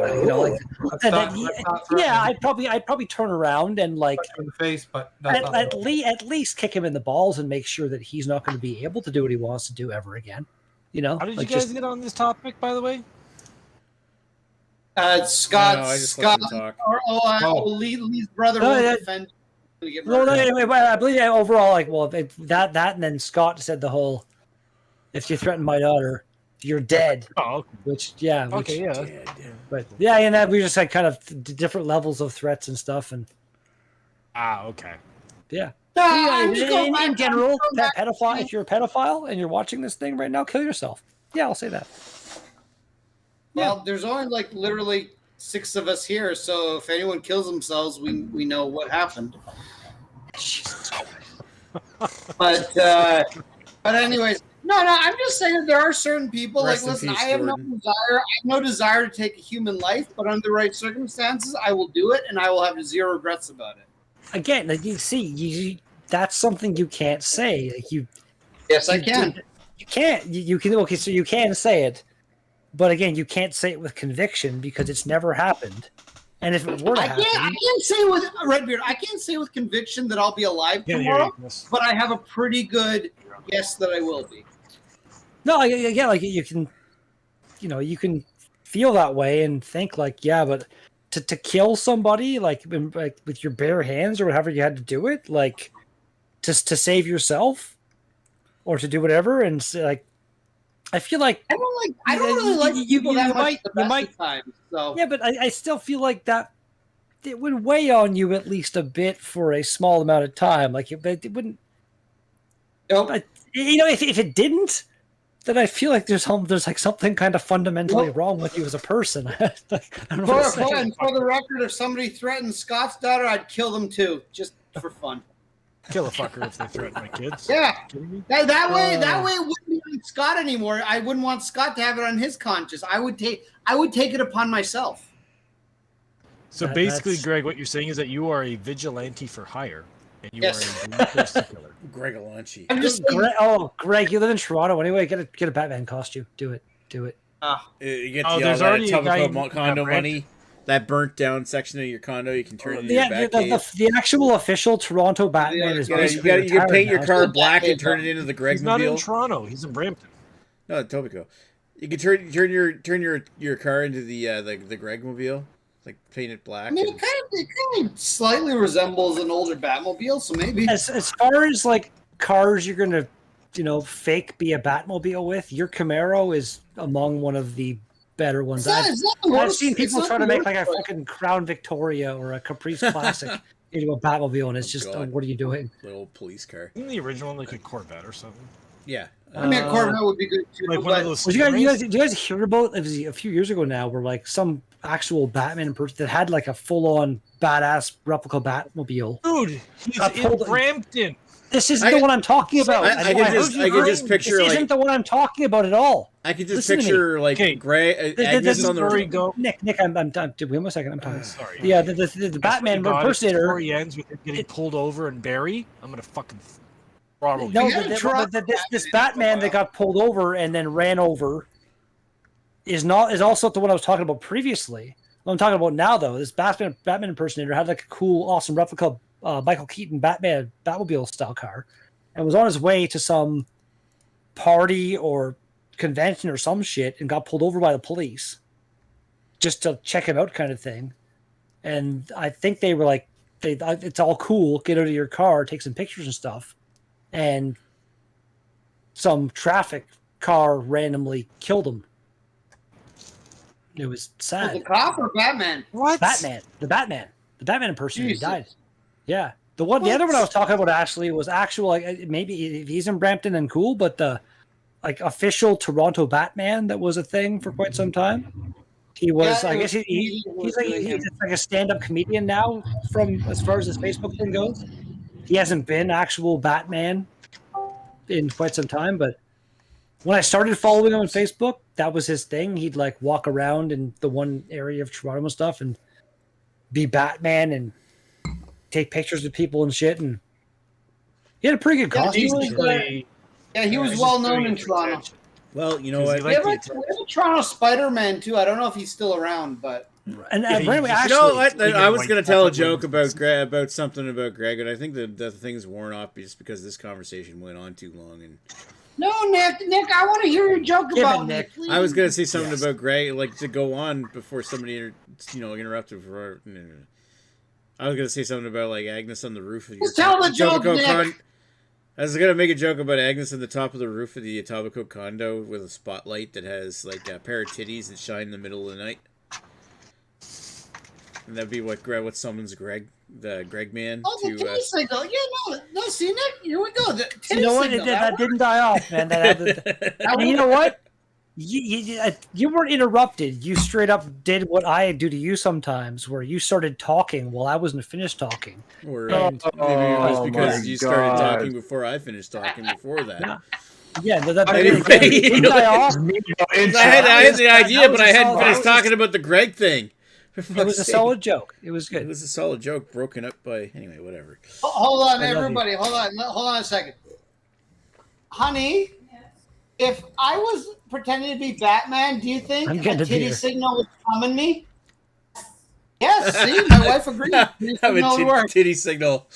I'd probably turn around and like in the face, but at least kick him in the balls and make sure that he's not going to be able to do what he wants to do ever again. You know? How did you guys get on this topic, by the way? Lee's brother won't defend. I believe overall, like, well, that, and then Scott said the whole, if you threaten my daughter, you're dead. Oh, okay. But yeah, and that we just had kind of different levels of threats and stuff, and Ah, okay. Yeah. No, Yeah, I'm just going back. in general, I'm going back. pedophile. If you're a pedophile and you're watching this thing right now, kill yourself. Yeah, I'll say that. Well, there's only like literally 6 of us here, so if anyone kills themselves, we know what happened. But anyways, no, I'm just saying that there are certain people. Rest like, in listen, peace, I have Jordan. no desire to take a human life, but under the right circumstances, I will do it, and I will have 0 regrets about it. Again, like you see, that's something you can't say. Like Yes, I can. You can't. You can. Okay, so you can say it, but again, you can't say it with conviction because it's never happened. And if it were to I happen, can't say with Redbeard. I can't say with conviction that I'll be alive Yeah, tomorrow, yes. but I have a pretty good guess that I will be. no, again, like you can, you can feel that way and think like, yeah, but to kill somebody like with your bare hands or whatever you had to do it, like just to save yourself or to do whatever, and like, I feel like I don't really like people that much at the best of times. So yeah, but I still feel like that it would weigh on you at least a bit for a small amount of time. Like it wouldn't. nope. If it didn't, then I feel like there's like something kind of fundamentally wrong with you as a person. Like, I don't know what to say. And for the record, if somebody threatened Scott's daughter, I'd kill them too, just for fun. Kill a fucker if they threaten my kids. Yeah, Kidding me? that way it wouldn't be on Scott anymore. I wouldn't want Scott to have it on his conscience. I would take it upon myself. So basically, Greg, what you're saying is that you are a vigilante for hire, and you are a ruthless killer. Greg Alanchi. I'm just Greg, you live in Toronto anyway. Get a Batman costume. Do it. You get Oh, the, there's all that already a guy Etobicoke condo money. That burnt down section of your condo, you can turn it into Yeah, your Batcave. the actual official Toronto Batman is You basically can paint your retired car now. black and turn it into the He's not in Gregmobile. Toronto. He's in Brampton. No, Etobicoke. You can turn your car into the Gregmobile, like paint it black. I mean, and- it kind of slightly resembles an older Batmobile, so maybe. As far as like cars you're gonna, fake be a Batmobile with, your Camaro is among one of the better ones. It's not the I've worst- seen it's people not try the to make like worst a choice. fucking Crown Victoria or a Caprice Classic into a Batmobile, and it's just, God. what are you doing? little police car. Isn't the original like a Corvette or something? Yeah. I mean, a Corvette would be good too. Like one but of those. Well, do Stingrays? you guys hear about? It was a few years ago now, where like some actual Batman person that had like a full-on badass replica Batmobile. Dude, he's Got in pulled- Brampton. This isn't the one I'm talking about. I could just picture This like isn't the one I'm talking about at all. I could just Listen to me. picture like Okay. Gray This Agnes is on the story go. Nick, I'm wait 1 second. I'm talking. Sorry. Yeah, the Batman God, if the impersonator. story ends with him getting pulled over and Barry. I'm gonna fucking throttle you. No, You gotta try this Batman that got pulled over and then ran over is also the one I was talking about previously. What I'm talking about now, though, this Batman impersonator had like a cool, awesome replica Michael Keaton Batmobile style car, and was on his way to some party or convention or some shit, and got pulled over by the police just to check him out, kind of thing. And I think they were like, it's all cool. Get out of your car, take some pictures and stuff. And some traffic car randomly killed him. It was the sad. cop or Batman? What? The Batman impersonator Jesus. died. Yeah, the other one I was talking about actually was actual. Like, maybe if he's in Brampton, then cool. But the official Toronto Batman that was a thing for quite some time. He was. Yeah, I it guess was- he's like a stand-up comedian now. From as far as his Facebook thing goes, he hasn't been actual Batman in quite some time. But when I started following him on Facebook, that was his thing. He'd like walk around in the one area of Toronto and stuff, and be Batman and take pictures of people and shit. And he had a pretty good Yeah, costume. he was, and shit. Yeah, he was He's well just known doing in it for Toronto. attention. Well, you know Because what? he We have, liked a, we have a Toronto Spider-Man too. I don't know if he's still around, but And Yeah, anyway, you You actually, know what? Speaking I of was white going to tell a chocolate joke wings. about something about Greg, and I think the thing's worn off just because this conversation went on too long. And no, Nick, I want to hear your joke Give it, about Nick. Nick. I was going to say something about Greg, like to go on before somebody interrupted. I was going to say something about like Agnes on the roof of your Just tell the joke, Etobicoke Nick. I was gonna make a joke about Agnes on the top of the roof of the Etobicoke condo with a spotlight that has like a pair of titties that shine in the middle of the night. And that'd be what summons Greg, the Greg man, Oh, the to. titty signal. Yeah, no, see, Nick, here we go. The titty You know what? signal, That didn't die off, man. And you know what? You weren't interrupted. You straight up did what I do to you sometimes, where you started talking while I wasn't finished talking. Or And- maybe it was Oh because my you started God. talking before I finished talking before that. Yeah. Yeah, that Anyway, didn't die off. I had the idea, but I hadn't solid- finished talking about the Greg thing. It was a solid joke. It was It good. was a solid joke, broken up by anyway, whatever. Hold on, I love you. everybody. Hold on a second. Honey, if I was pretending to be Batman, do you think I'm a getting a titty beer. signal would summon me? Yes, see, my wife agreed. Titty Have signal would a work. titty signal.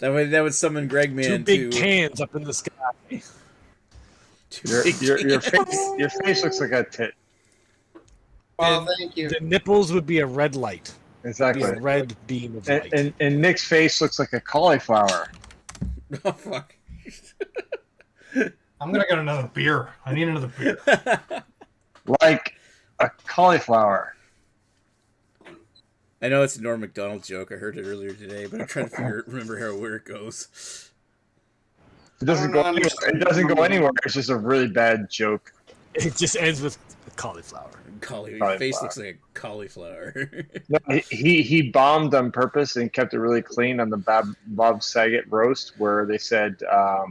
That would summon Greg Two man big to. cans up in the sky. Two big Your face looks like a tit. Oh, thank you. The nipples would be a red light. Be Exactly. a red beam of light. And Nick's face looks like a cauliflower. Oh fuck! I'm gonna get another beer. I need another beer. Like a cauliflower. I know it's a Norm Macdonald joke. I heard it earlier today, but I'm trying to remember where it goes. It doesn't go anywhere. It doesn't go anywhere. It's just a really bad joke. It just ends with cauliflower. Your face looks like a cauliflower. No, he bombed on purpose and kept it really clean on the Bob Saget roast, where they said, I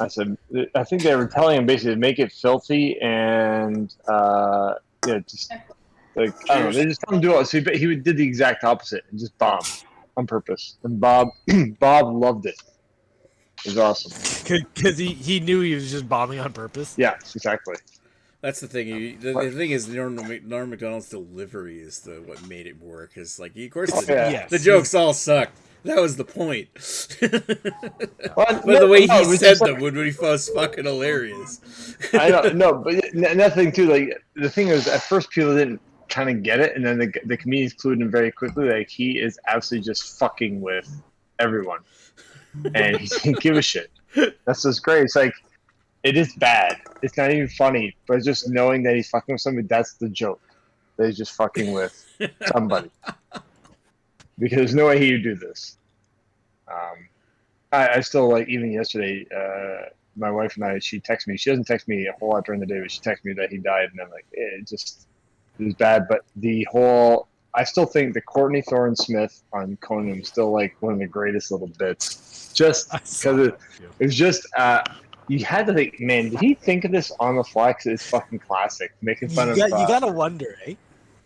think they were telling him basically to make it filthy and just like I don't know. They just told him to do it. So he did the exact opposite and just bombed on purpose. And Bob loved it. It was awesome. Because he knew he was just bombing on purpose. Yeah, exactly. That's the thing. The thing is, Norm Macdonald's delivery is what made it work. Is like, of course, Yes. the jokes all sucked. That was the point. Well, But the way he it was said just them was fucking hilarious. I don't know, but another thing too, like the thing is, at first people didn't kind of get it, and then the comedians clued in very quickly. Like he is absolutely just fucking with everyone, and he didn't give a shit. That's just great. It's like it is bad. It's not even funny, but just knowing that he's fucking with somebody, that's the joke. That he's just fucking with somebody. Because there's no way he would do this. I still like, even yesterday, my wife and I, she texted me. She doesn't text me a whole lot during the day, but she texted me that he died, and I'm like, it was bad. But I still think the Courtney Thorne Smith on Conan is still like one of the greatest little bits. Just because it was just, you had to think, man, did he think of this on the fly? Because it's fucking classic, making fun of. You gotta wonder, eh?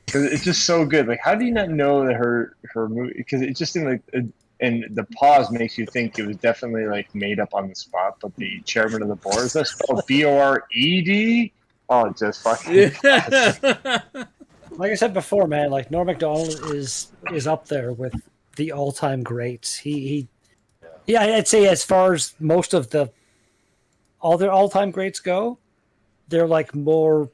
Because it's just so good. Like, how do you not know that her movie? Because it just seemed like, and the pause makes you think it was definitely like made up on the spot. But the chairman of the board, is that spelled Bored? Oh, just fucking. Like I said before, man, like Norm Macdonald is up there with the all-time greats. Yeah, I'd say as far as most of all their all-time greats go, they're like more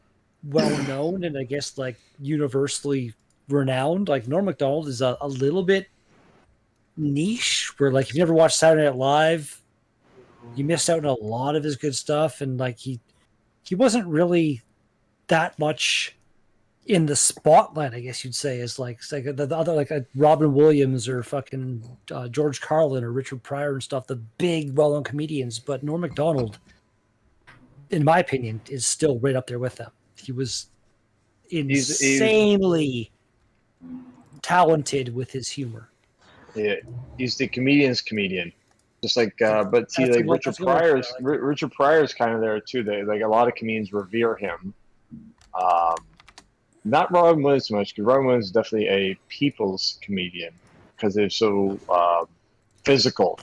well-known and I guess like universally renowned. Like Norm Macdonald is a little bit niche, where like if you never watched Saturday Night Live, you missed out on a lot of his good stuff, and like he wasn't really that much in the spotlight, I guess you'd say, is like the other, like a Robin Williams or fucking George Carlin or Richard Pryor and stuff, the big well-known comedians. But Norm Macdonald, in my opinion, is still right up there with them. He was insanely talented with his humor. Yeah, he's the comedian's comedian. Just like, but see, like Richard Pryor's kind of there too. They like a lot of comedians revere him. Not Robin Williams so much, because Robin Williams is definitely a people's comedian because they're so physical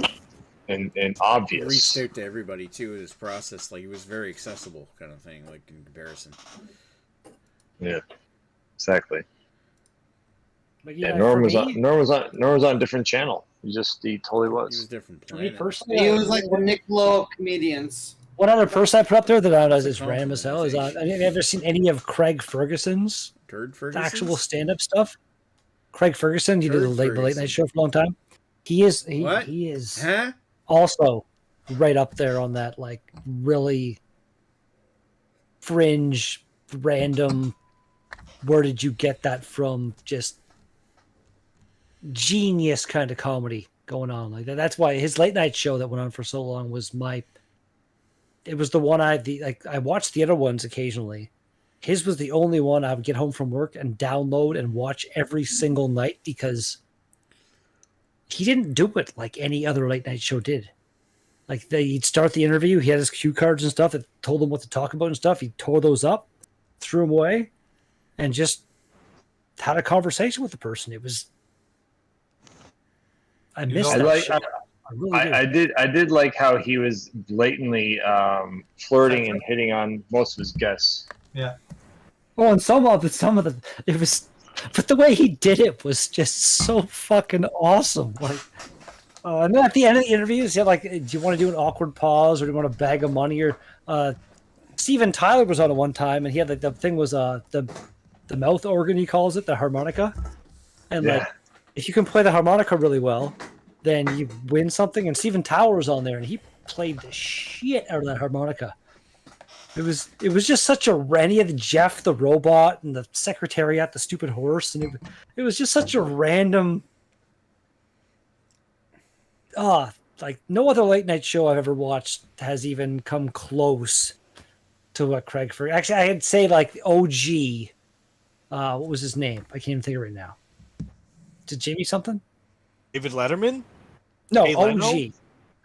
and obvious. Reached out to everybody too in his process. Like, he was very accessible, kind of thing. Like, in comparison. Yeah, exactly. But Yeah, Norm was on a different channel. He totally He was was. different Me planet. personally, He was like the Nick Lowe of comedians. one other person I put up there that I was just random as hell is have you ever seen any of Craig Ferguson's Turd Ferguson. actual stand-up stuff? Craig Ferguson, he did the Turd late Ferguson. night show for a long time. He is Huh? also right up there on that like really fringe, random where did you get that from? Just genius kind of comedy going on like that. That's why his late night show that went on for so long was it was the one I watched the other ones occasionally. His was the only one I would get home from work and download and watch every single night because he didn't do it like any other late night show did. Like he'd start the interview, he had his cue cards and stuff that told him what to talk about and stuff. He tore those up, threw them away, and just had a conversation with the person. It was I missed that show. I really did. I did like how he was blatantly flirting and hitting on most of his guests. Yeah. Oh, and some of the it was, but the way he did it was just so fucking awesome. Like, and then at the end of the interview, he said, like, do you want to do an awkward pause or do you want a bag of money? Or Steven Tyler was on it one time, and he had like the thing was the mouth organ, he calls it, the harmonica, and like if you can play the harmonica really well, then you win something. And Steven Tyler was on there, and he played the shit out of that harmonica. It was just such a Rennie of the Jeff the robot and the Secretariat the stupid horse, and it was just such a random. Like no other late night show I've ever watched has even come close to what Craig Ferguson. Actually, I'd say like OG. What was his name? I can't even think of it right now. Did Jamie something? David Letterman? No, Jay Leno?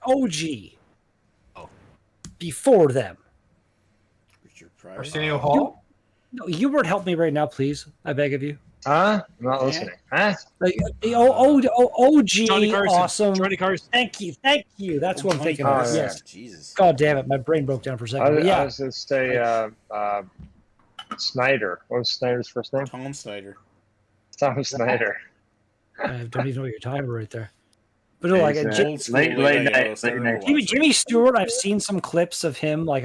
OG. Oh. Before them. Richard Pryor. Arsenio Hall. No, Hubert, help me right now, please. I beg of you. Huh? I'm not listening. Huh? Like, OG, Johnny Carson. awesome. Johnny Carson. Thank you. That's what I'm thinking Oh, of. yeah. Yes. Jesus. God damn it, my brain broke down for a second. But I yeah, was going to say Snyder. What was Snyder's first name? Tom Snyder. Tom Snyder. I don't even know what you're talking about right there. But no, like He's, Old school late late night, night, late night. Jimmy Stewart, I've seen some clips of him. Like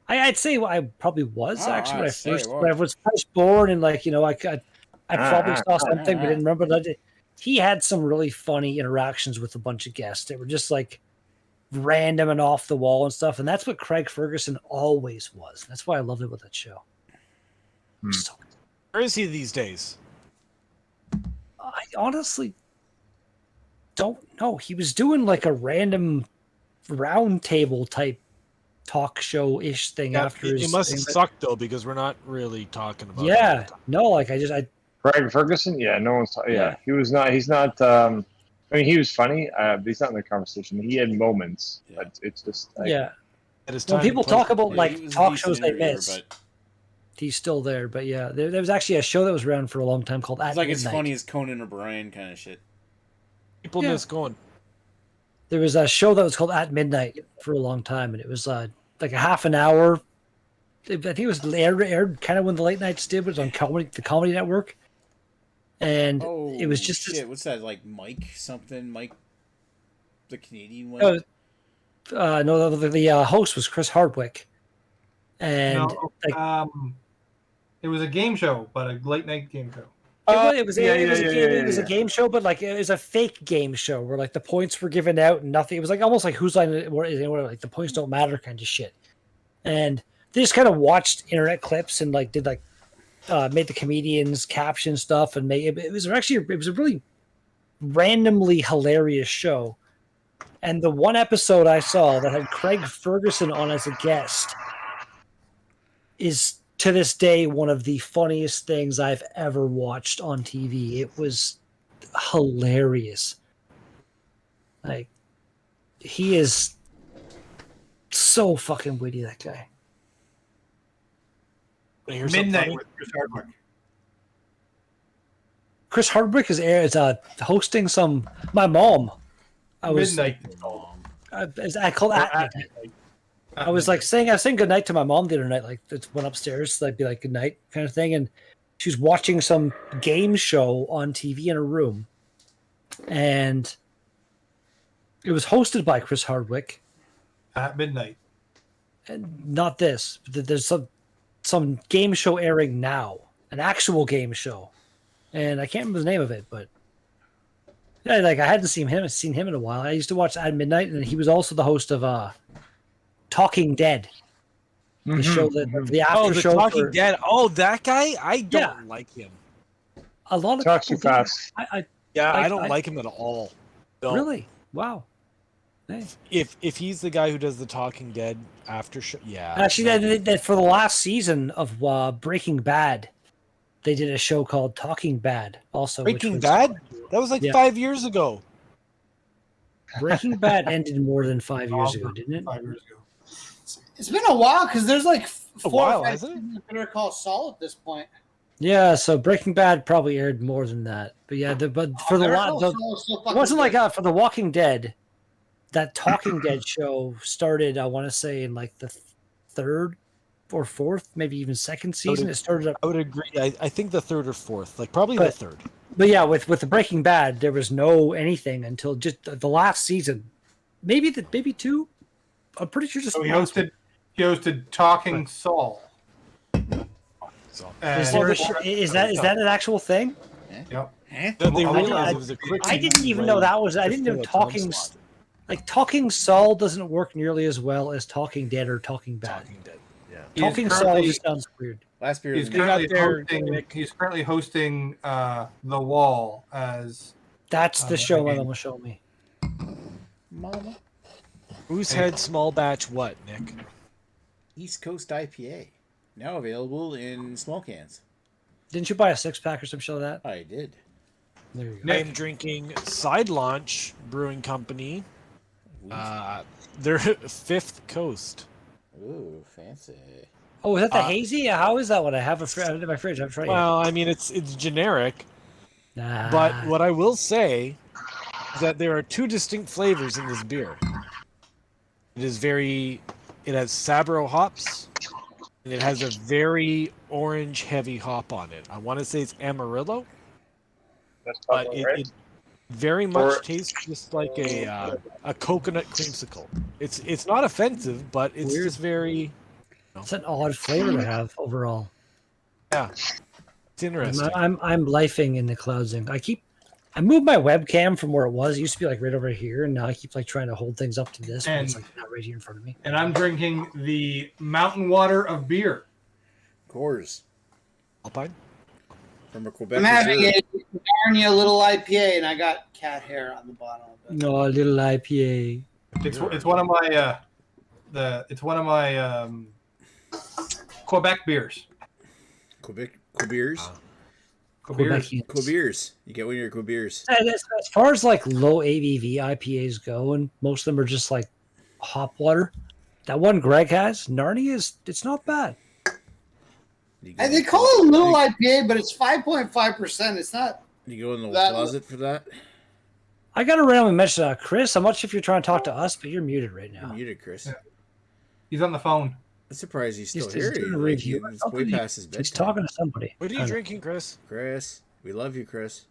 I'd say I probably was actually when I was first born, and like I probably saw something, but didn't remember that. He had some really funny interactions with a bunch of guests. They were just like random and off the wall and stuff, and that's what Craig Ferguson always was. That's why I loved it with that show. So, Where is he these days? I honestly don't know. He was doing like a random round table type talk show ish thing after his. It must thing, suck though, because we're not really talking about. Yeah, it. no, like I Craig Ferguson? Yeah, no one's. Yeah. He was not. He's not. I mean, he was funny, but he's not in the conversation. He had moments, but it's just. Like, yeah. At his When time people in place. talk about He like was a talk decent shows they interviewer, miss, but he's still there. But yeah, there was actually a show that was around for a long time called At it's like as Midnight. funny as Conan O'Brien kind of shit. People miss going. There was a show that was called At Midnight for a long time, and it was like a half an hour. I think it was aired kind of when the late nights did, but it was on the Comedy Network. And it was just shit. What's that like? Mike something? Mike, the Canadian one. No, the host was Chris Hardwick, and It was a game show, but a late night game show. It was a game show, but like it was a fake game show where like the points were given out and nothing. It was like almost like Whose Line Is It, where like the points don't matter kind of shit. And they just kind of watched internet clips and like did like made the comedians caption stuff and it was a really randomly hilarious show. And the one episode I saw that had Craig Ferguson on as a guest is to this day one of the funniest things I've ever watched on TV. It was hilarious. Like, he is so fucking witty, that guy. Midnight with Chris Hardwick. Chris Hardwick is hosting some. My mom. Midnight. I called At Midnight. I was saying good night to my mom the other night. Like, it went upstairs. I'd be like, good night kind of thing. And she was watching some game show on TV in her room. And it was hosted by Chris Hardwick. At Midnight. And not this. But there's some game show airing now. An actual game show. And I can't remember the name of it, but yeah, like I hadn't seen him in a while. I used to watch At Midnight, and he was also the host of Talking Dead. The show that the after Oh, the show Talking for Dead. Oh, that guy. I don't Yeah. like him. a lot of Talks too people do. fast. Yeah, Like, I don't I- like him at all. No. Really? Wow. Hey. If he's the guy who does the Talking Dead after show, yeah. Actually, that for the last season of Breaking Bad, they did a show called Talking Bad. Also, which Breaking was- Bad. That was like Yeah. 5 years ago. Breaking Bad ended more than 5 years ago, didn't it? 5 years ago. It's been a while because there's like A 4 while, or 5 hasn't it? seasons of Better Call Saul at this point. Yeah, so Breaking Bad probably aired more than that. But yeah, but for the Better lot, Call Saul is so it fucking wasn't like good. for The Walking Dead. That Talking Dead show started, I want to say, in like the third or fourth, maybe even second season. It started up, I would agree. I think the third or fourth, like probably the But- third. but yeah, with the Breaking Bad, there was no anything until just the last season, maybe two. I'm pretty sure just So he the last hosted Talking Saul. So one. And Is, there a is that an actual thing? Yep. that they I- realized it was a quick. I didn't even know that was. I to didn't know fill a time Talking slot. like Talking Saul doesn't work nearly as well as Talking Dead or Talking Bad. Talking Dead. Yeah. He's Talking Saul currently- just sounds weird. Last beer. He's was got currently their- hosting. He's currently hosting The Wall as That's the Oh, show my okay. mama showed me. Mama. Who's had small batch what, Nick? East Coast IPA. Now available in small cans. Didn't you buy a 6-pack or some shit like that? I did. There you go. I Nick. am drinking Side Launch Brewing Company. Ooh, Their Fifth Coast. Ooh, fancy. Oh, is that the hazy? How is that one? I have in my fridge. I'm trying. Well, I mean it's generic, Nah. but what I will say is that there are two distinct flavors in this beer. It has Sabro hops, and it has a very orange heavy hop on it. I want to say it's Amarillo, That's but probably right. it very much Or- tastes just like a coconut creamsicle. It's not offensive, but it's Weird. just very it's an odd flavor to have overall. it's interesting. I'm lifing in the clouds. And I moved my webcam from where it was. It used to be like right over here, and now I keep like trying to hold things up to this, but it's And- like not right here in front of me. and I'm drinking the Mountain Water of beer. Coors Alpine. from a Quebec I'm having reserve. a Narnia little IPA, and I got cat hair on the bottom of it. No, a little IPA. It's one of my Quebec beers. Quebec Quebeers. Beers. Quebecians. Quebeers. You get one of your Quebeers. And as far as like low ABV IPAs go, and most of them are just like hop water. That one Greg has, Narnia, it's not bad. You go, And they call it a little IPA, but it's 5.5%. It's not. you go in the that- closet for that? I got to randomly mention Chris. I'm not sure if you're trying to talk to us, but you're muted right You're now. muted, Chris. Yeah. He's on the phone. I'm surprised he's still He's here. doing a Like, review. it's way past his bedtime. He's talking to somebody. What are you drinking, Chris? Chris, we love you, Chris.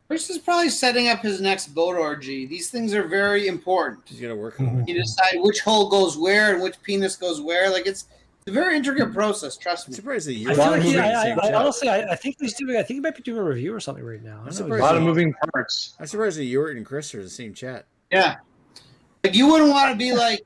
Chris is probably setting up his next boat orgy. These things are very important. He's gonna work on it. You decide which hole goes where and which penis goes where. Like it's a very intricate process. Trust I'm me. surprised that I you're feel like moving he, in the same chat. honestly, I think he's doing. I think he might be doing a review or something right now. I don't know. A surprised lot of he- moving parts. I'm surprised that Yort and Chris are in the same chat. Yeah. Like you wouldn't want to be like,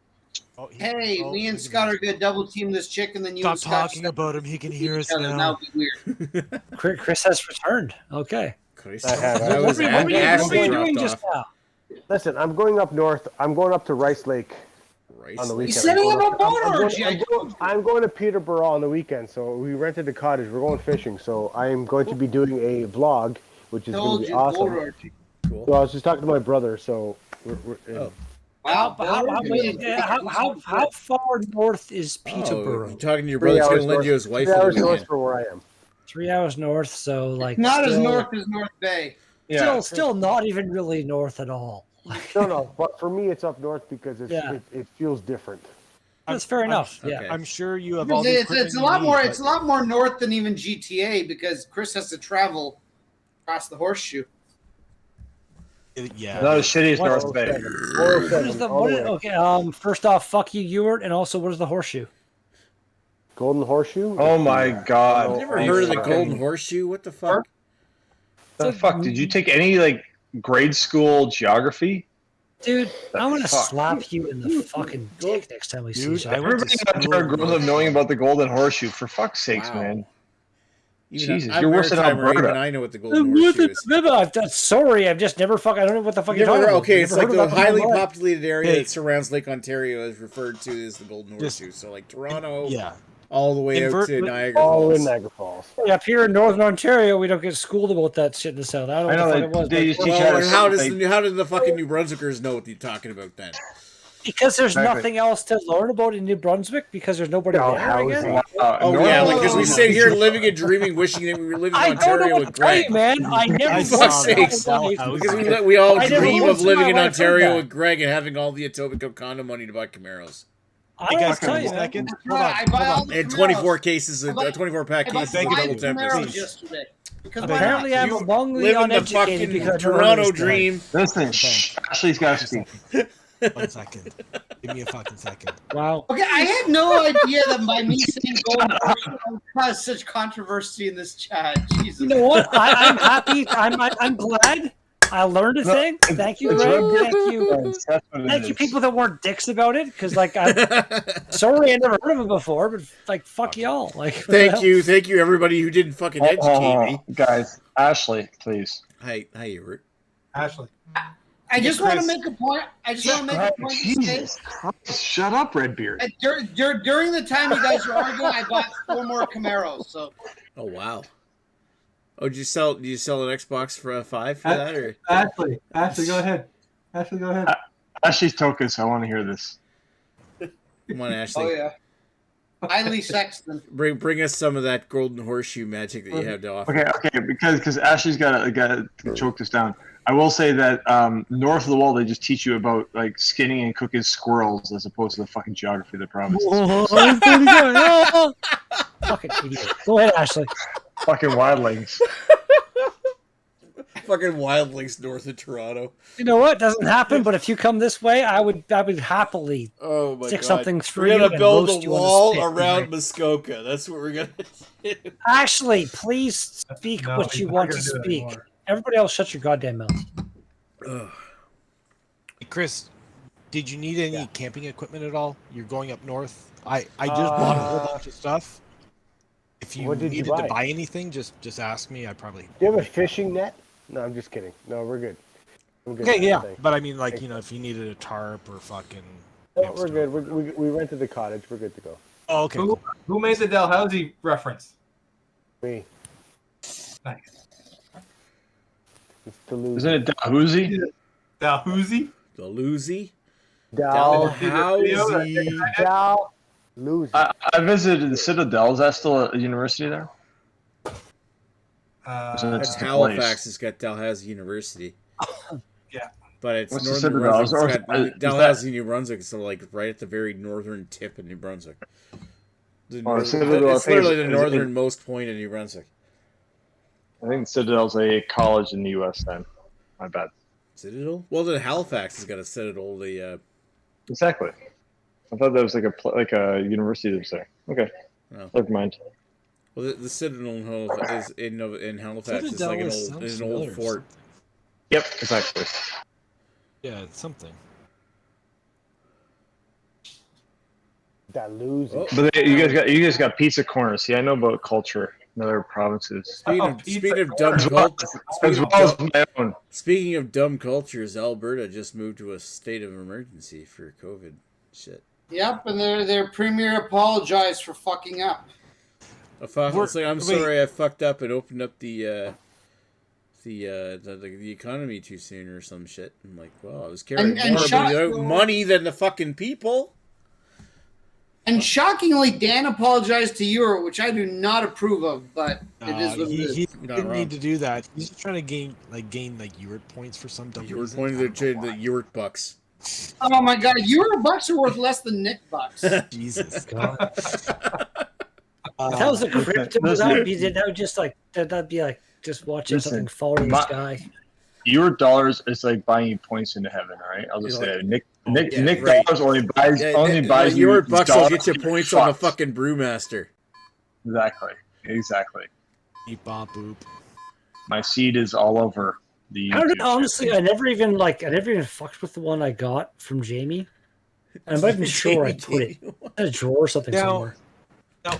Oh, hey, me and Scott are gonna double team this chick, and then you Stop and Scott talking about him. He can hear us each other. now. That would be weird. Chris has returned. Okay. Chris, I have. that was What were you Ashley doing dropped just off. now? Listen, I'm going up north. I'm going up to Rice Lake Rice on the Lake. weekend. He's setting I'm up a going- boat I'm going- orgy. I'm going to Peterborough on the weekend, so we rented a cottage. We're going fishing, so I am going to be doing a vlog, which is going Told to be you, boat awesome. orgy. So I was just talking to my brother, so we're Oh. Wow. How far north is Oh, Peterborough? you're talking to your 3 brother's hours gonna lend north, you his wife 3 for the hours north weekend. from where I am. 3 hours north, so like Not as still- north as North Bay. Still not even really north at all. No, but for me, it's up north because Yeah. it feels different. That's fair enough. okay. Yeah. I'm sure you have all the It's equipment a you lot need, more. but- It's a lot more north than even GTA because Chris has to travel across the horseshoe. Yeah. Not as shitty as What? North Bay. 407, What is the, all what the is, way. okay, first off, fuck you, Ewart, and also what is the horseshoe? Golden Horseshoe. Oh my god. I've never Are you heard of the fucking- Golden Horseshoe. What the fuck? The fuck? Did you take any like grade school geography? Dude, I'm gonna Fuck. slap you in the fucking dick next time we see Dude, each I other. went to Everybody school. in Ontario grows up knowing about the golden horseshoe. For fuck's sakes, Wow. man. Even Jesus, I'm you're worse than Maritimer, Alberta. Even I know what the golden horseshoe is. Sorry, I've just never fuck. I don't know what the fuck you're Never talking heard, about. okay, Never it's like heard the of that highly before. populated area Hey. that surrounds Lake Ontario is referred to as the golden Just- horseshoe. So like Toronto, Yeah. all the way out Invert- to Niagara All in Falls. Niagara Falls. Yeah, up here in Northern Ontario, we don't get schooled about that shit in the south. I don't know what the fuck it was. they but- just teach Well, how and to how does the fucking New Brunswickers know what you're talking about then? Because there's Exactly. nothing else to learn about in New Brunswick because there's nobody there. I guess. Oh yeah, like because we sit here living and dreaming, wishing that we were living in I don't know Ontario what with to tell you, Greg. man. I never I For fuck's saw sakes. that. Because we all I never dream once of in living my in life heard Ontario that. with Greg and having all the Etobicoke condo money to buy Camaros. I Hey, don't guys, tell give you, me a man. second. That's Hold right, on, I buy hold all on. the And Camaros. 24 cases, I bought- 24 pack I bought cases of Thank you. double 5 tempers. Camaros yesterday. Because I why think- not? Apparently, I'm You amongly live in the uneducated fucking because I don't Toronto understand. dream. Listen, shh. Ashley's got to speak. 1 second. Give me a fucking second. Wow. Okay, I had no idea that by me saying golden horseshoe would cause such controversy in this chat. Jesus. You know what? I'm happy. I'm glad. I learned a thing. Thank you, It's Greg. right. Thank you. That's what it Thank you, is. people that weren't dicks about it. Because, like, I'm sorry I never heard of it before, but, like, fuck y'all. Like, what the hell? Thank you, everybody who didn't fucking educate me. Guys, Ashley, please. Hi, Hubert. Ashley. I just want to Chris. make a point. I just want to make a point to say Jesus Christ, shut up, Redbeard. during the time you guys were arguing, I bought 4 more Camaros. So Oh wow. Oh, did you sell an Xbox for a 5 for that or? Ashley, go ahead. Ashley, go ahead. Ashley's Tokus, I want to hear this. Come on, Ashley. oh yeah, Eileen Sexton. Bring us some of that golden horseshoe magic that you have to offer. Okay, because Ashley's got to choke this down. I will say that north of the wall, they just teach you about like skinning and cooking squirrels as opposed to the fucking geography of the province. Fucking idiot. Go ahead, Ashley. Fucking wildlings. Fucking wildlings north of Toronto. You know what? Doesn't happen, but if you come this way, I would happily Oh my stick god. something through We're you gonna and build roast a you on the wall spit, around right? Muskoka. That's what we're gonna do. Ashley, please speak No, what he's you not want gonna to do it speak. anymore. Everybody else, shut your goddamn mouth. Ugh. Hey, Chris, did you need any camping equipment at all? You're going up north. I just bought a whole bunch of stuff. If you What did you needed to buy? buy anything, just ask me. I probably. Do you have a fishing net? No, I'm just kidding. No, we're good. I'm good. Okay, yeah, Thanks. but I mean, like, if you needed a tarp or fucking. No, we're good. We rented the cottage. We're good to go. Oh, okay. Who, Cool. who made the Dalhousie reference? Me. Nice. It's Toulouse. Isn't it Dalhousie? Dalhousie? Dalhousie? Dalhousie. Dalhousie. I visited the Citadel. Is that still a university there? Isn't it That's just a Halifax place? has got Dalhousie University. Yeah. But it's What's the northern Citadel? Brunswick. Or- It's is got that- Dalhousie, New Brunswick, so like right at the very northern tip of New Brunswick. Citadel, I It's think, literally the is northernmost point in New Brunswick. I think Citadel's a college in the U.S. then. My bad. Citadel? Well, then Halifax has got a Citadel. Exactly. I thought that was like a university that was there. Okay. Oh. Never mind. Well, the Citadel in Halifax is Citadel like an sounds old, is an familiar old or fort. something. Yep, exactly. Yeah, it's something. Dalhousie. Oh. But you guys got pizza corners. See, I know about culture in other provinces. Speaking of dumb As well culture, as my own. speaking of dumb cultures, Alberta just moved to a state of emergency for COVID shit. Yep, and their premier apologized for fucking up. It's We're- like, I'm wait. sorry I fucked up and opened up the economy too soon or some shit. I'm like, well, I was carrying And more money than the fucking people. And shockingly, Dan apologized to you, which I do not approve of, but it is what it is. He Not didn't wrong. need to do that. He's just trying to gain Ewart points for some dumb You were reason. pointing I to don't know the Ewart Bucks. Oh my god, Euro bucks are worth less than Nick bucks. why. Jesus. God. Uh, If that was a crypto, listen. that'd be like just watching Listen, something fall to the my- sky. Your dollars is like buying you points into heaven. All right, I'll just You're say like- it. Yeah, Nick right. dollars only buys you Ewart Bucks will dollars get you to points fuck. on the fucking Brewmaster. Exactly. beep, bop, boop. My seed is all over the I don't YouTube know. Honestly, I never even fucked with the one I got from Jamie. I'm not even sure I put it in a drawer or something Now- somewhere. Now,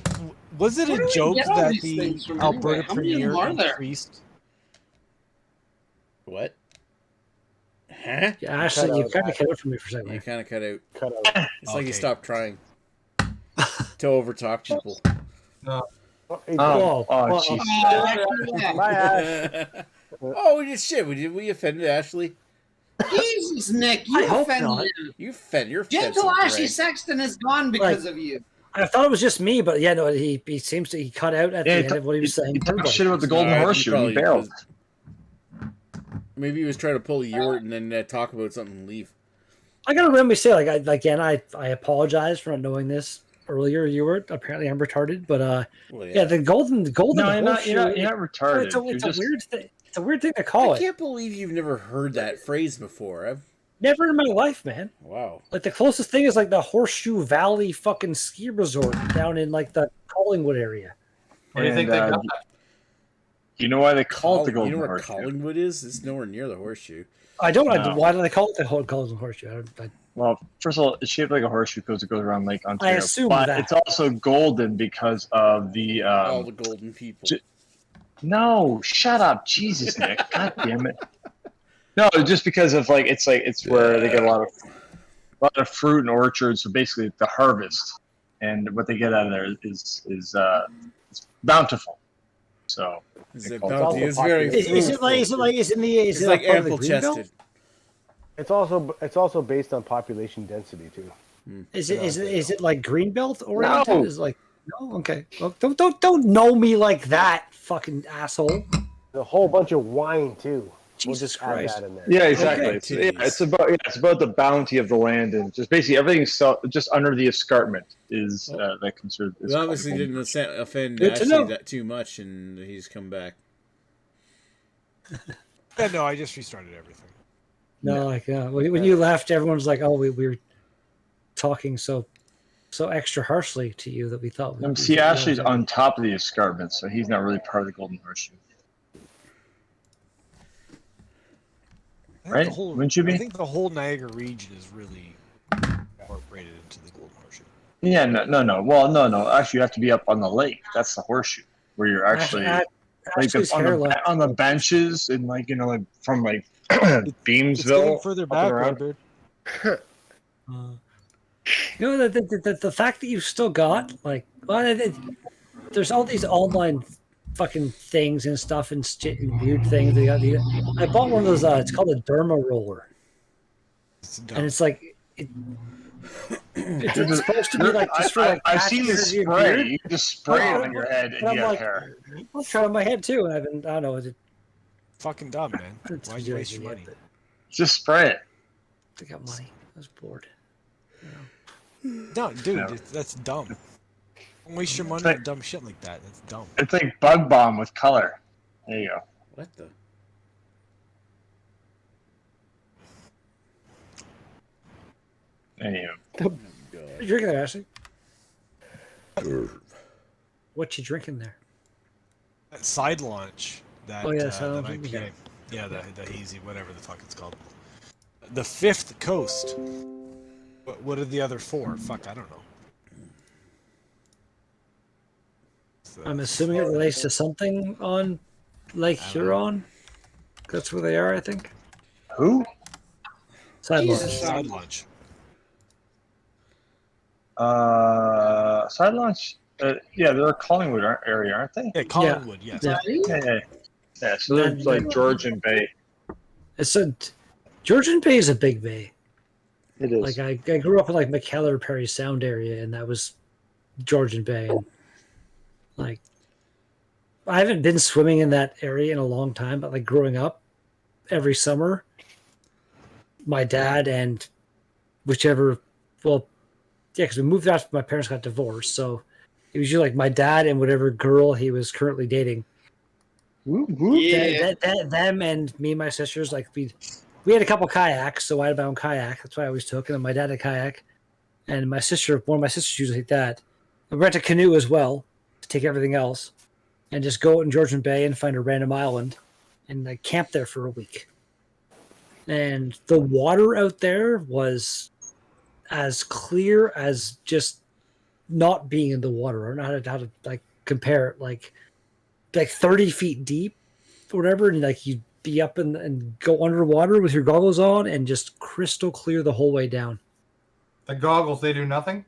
was it Where do a we joke get all that these the things from Alberta anyway? How many of them premiere are there? increased? What? Huh? Yeah, actually, you out kind of that. cut it from me for a second. You there. kind of cut out. Cut out. It's like you Okay. stopped trying to overtalk people. Oh, hey, Whoa, oh, whoa, jeez. Yeah. Bye, Ash. Oh, we just shit. We offended Ashley. Jesus, Nick, you I hope offended not. him. You're offensive, Gentle Ashley Greg. Sexton is gone because of you. I thought it was just me, but yeah, no, he seems to he cut out at the Yeah, end of what he was saying. He to talked everybody. shit about the golden No, I think horseshoe. probably He bailed. was- Maybe he was trying to pull a Yort and then talk about something and leave. I gotta remember to say, I apologize for not knowing this earlier. You were apparently I'm retarded, but Well, yeah, the golden No, you're not. horseshoe, You're not retarded. It's You're a just- weird thing. It's a weird thing to call I it. can't believe you've never heard that phrase before. Never in my life, man. Wow. Like the closest thing is like the Horseshoe Valley fucking ski resort down in like the Collingwood area. Where do you think And, they got that? You know why they call it the You golden know where horseshoe? Collingwood is? It's nowhere near the horseshoe. I don't. No. Why do they call it the Golden Horseshoe? Well, first of all, it's shaped like a horseshoe because it goes around Lake Ontario. assume but that. it's also golden because of the. All the golden people. No, shut up, Jesus, Nick! God damn it! No, just because of it's where they get a lot of fruit and orchards. So basically, the harvest and what they get out of there is it's bountiful. So Is it call it bounty? all It's the very Is it like? Is it like? Is it in the? Is It's it like part of the ample Greenbelt? chested. It's also based on population density too. Is it like Greenbelt oriented? No. Is like no. Okay. Well, don't know me like that, fucking asshole. A whole bunch of wine too. Jesus we'll just Christ. add that in there. yeah, exactly. Okay. It's about the bounty of the land and just basically everything just under the escarpment is that considered. We obviously didn't offend Good to Ashley know. that too much, and he's come back. Yeah, no, I just restarted everything. No, like when you left, everyone was like, "Oh, we were talking so extra harshly to you that we thought." See, Ashley's on top of the escarpment, so he's not really part of the golden horseshoe. I think Right? The whole, Wouldn't you be? I think the whole Niagara region is really incorporated into the Golden Horseshoe. Yeah, no. Well, no. Actually, you have to be up on the lake. That's the horseshoe, where you're actually Ashley's hairline. on the benches and from It's Beamsville. getting further up back, and around. Redbeard. You know the fact that you still got there's all these online fucking things and stuff and shit and weird things. I bought one of those. It's called a derma roller, It's dumb. and it's like it's supposed to be like just for like. I've seen this patches of your spray. beard. You just spray it But- on your head and but I'm you have like, hair. I'll try on my head too, and I don't know. fucking dumb, man. It's Why'd you waste your money? Just spray it. I got money. I was bored. No, dude, No. that's dumb. Don't waste your money like- on dumb shit like that. That's dumb. It's like Bug Bomb with color. There you go. What the? There you What you drinking there, Ashley? What you drinking there? That side launch. That, Oh, yeah, that side launch, IPA. okay. Yeah, the hazy, whatever the fuck it's called. The Fifth Coast. What are the other four? Fuck, I don't know. So- I'm assuming it relates to something on Lake Huron. That's where they are, I think. go. Who? Side launch. Side launch. Side launch. Yeah, they're a Collingwood area, aren't they? Yeah, Collingwood, yes. Yeah. Yeah. So they're Then- like Georgian Bay. It's Georgian Bay is a big bay. It is. Like I grew up in like McKellar, Perry Sound area, and that was Georgian Bay. And like I haven't been swimming in that area in a long time, but like growing up, every summer, my dad and because we moved after my parents got divorced, so it was usually like my dad and whatever girl he was currently dating. Whoop, whoop. Yeah. Them and me and my sisters, like we had a couple kayaks, so I had my own kayak. That's why I always took it. And my dad had a kayak, and one of my sisters used to take that. I rent a canoe as well to take everything else, and just go out in Georgian Bay and find a random island, and I camped there for a week. And the water out there was as clear as just not being in the water. I don't know how to like compare it. Like 30 feet deep, or whatever, and like you'd be up and go underwater with your goggles on, and just crystal clear the whole way down. The goggles, they do nothing.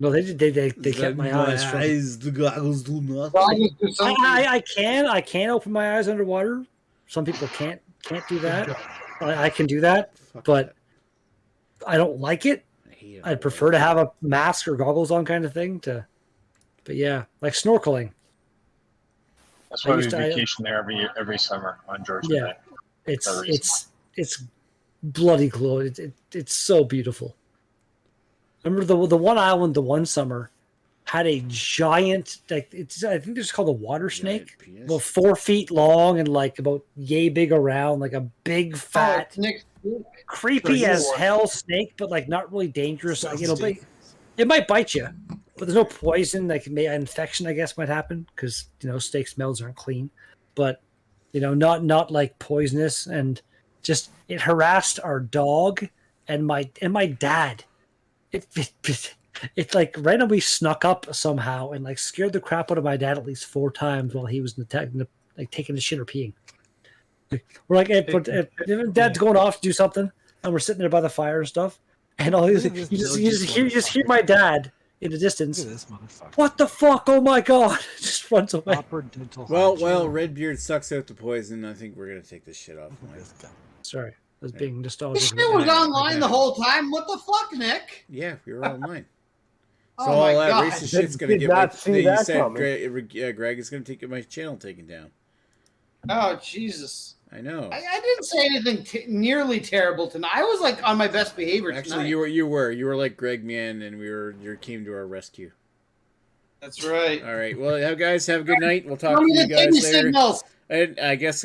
No, they kept my eyes from. The goggles do nothing. Well, I just do something. I can open my eyes underwater. Some people can't do that. I can do that, but I don't like it. I'd prefer to have a mask or goggles on, kind of thing. But yeah, like snorkeling. That's why we vacation there every summer on Georgia Bay. It's bloody cool. It's so beautiful. Remember the one island, the one summer, had a giant, like I think it's called a water snake, about 4 feet long and like about yay big around, like a big fat, creepy as hell snake, but like not really dangerous. Like, it might bite you, but there's no poison. Like an infection, I guess, might happen because snake smells aren't clean, but not like poisonous. And just it harassed our dog and my dad. It like randomly snuck up somehow and like scared the crap out of my dad at least 4 times while he was taking a shit or peeing. We're like, Dad's going off to do something, and we're sitting there by the fire and stuff, and all you just hear my dad in the distance. Look at this motherfucker. What the fuck? Oh my god! Just runs away. Proper dental Well, hygiene. Redbeard sucks out the poison. I think we're gonna take this shit off. This guy. Sorry, I was being This nostalgic. shit was online the whole time. What the fuck, Nick? Yeah, we were online. So Oh my all that god. racist shit's gonna Did get not my. see You that said coming. Greg is gonna take my channel taken down. Oh Jesus. I know. I didn't say anything nearly terrible tonight. I was like on my best behavior tonight. Actually, you were like Greg Man, and you came to our rescue. That's right. All right. Well, guys, have a good night. We'll talk Tell to me you the guys kidney later. signals. And I guess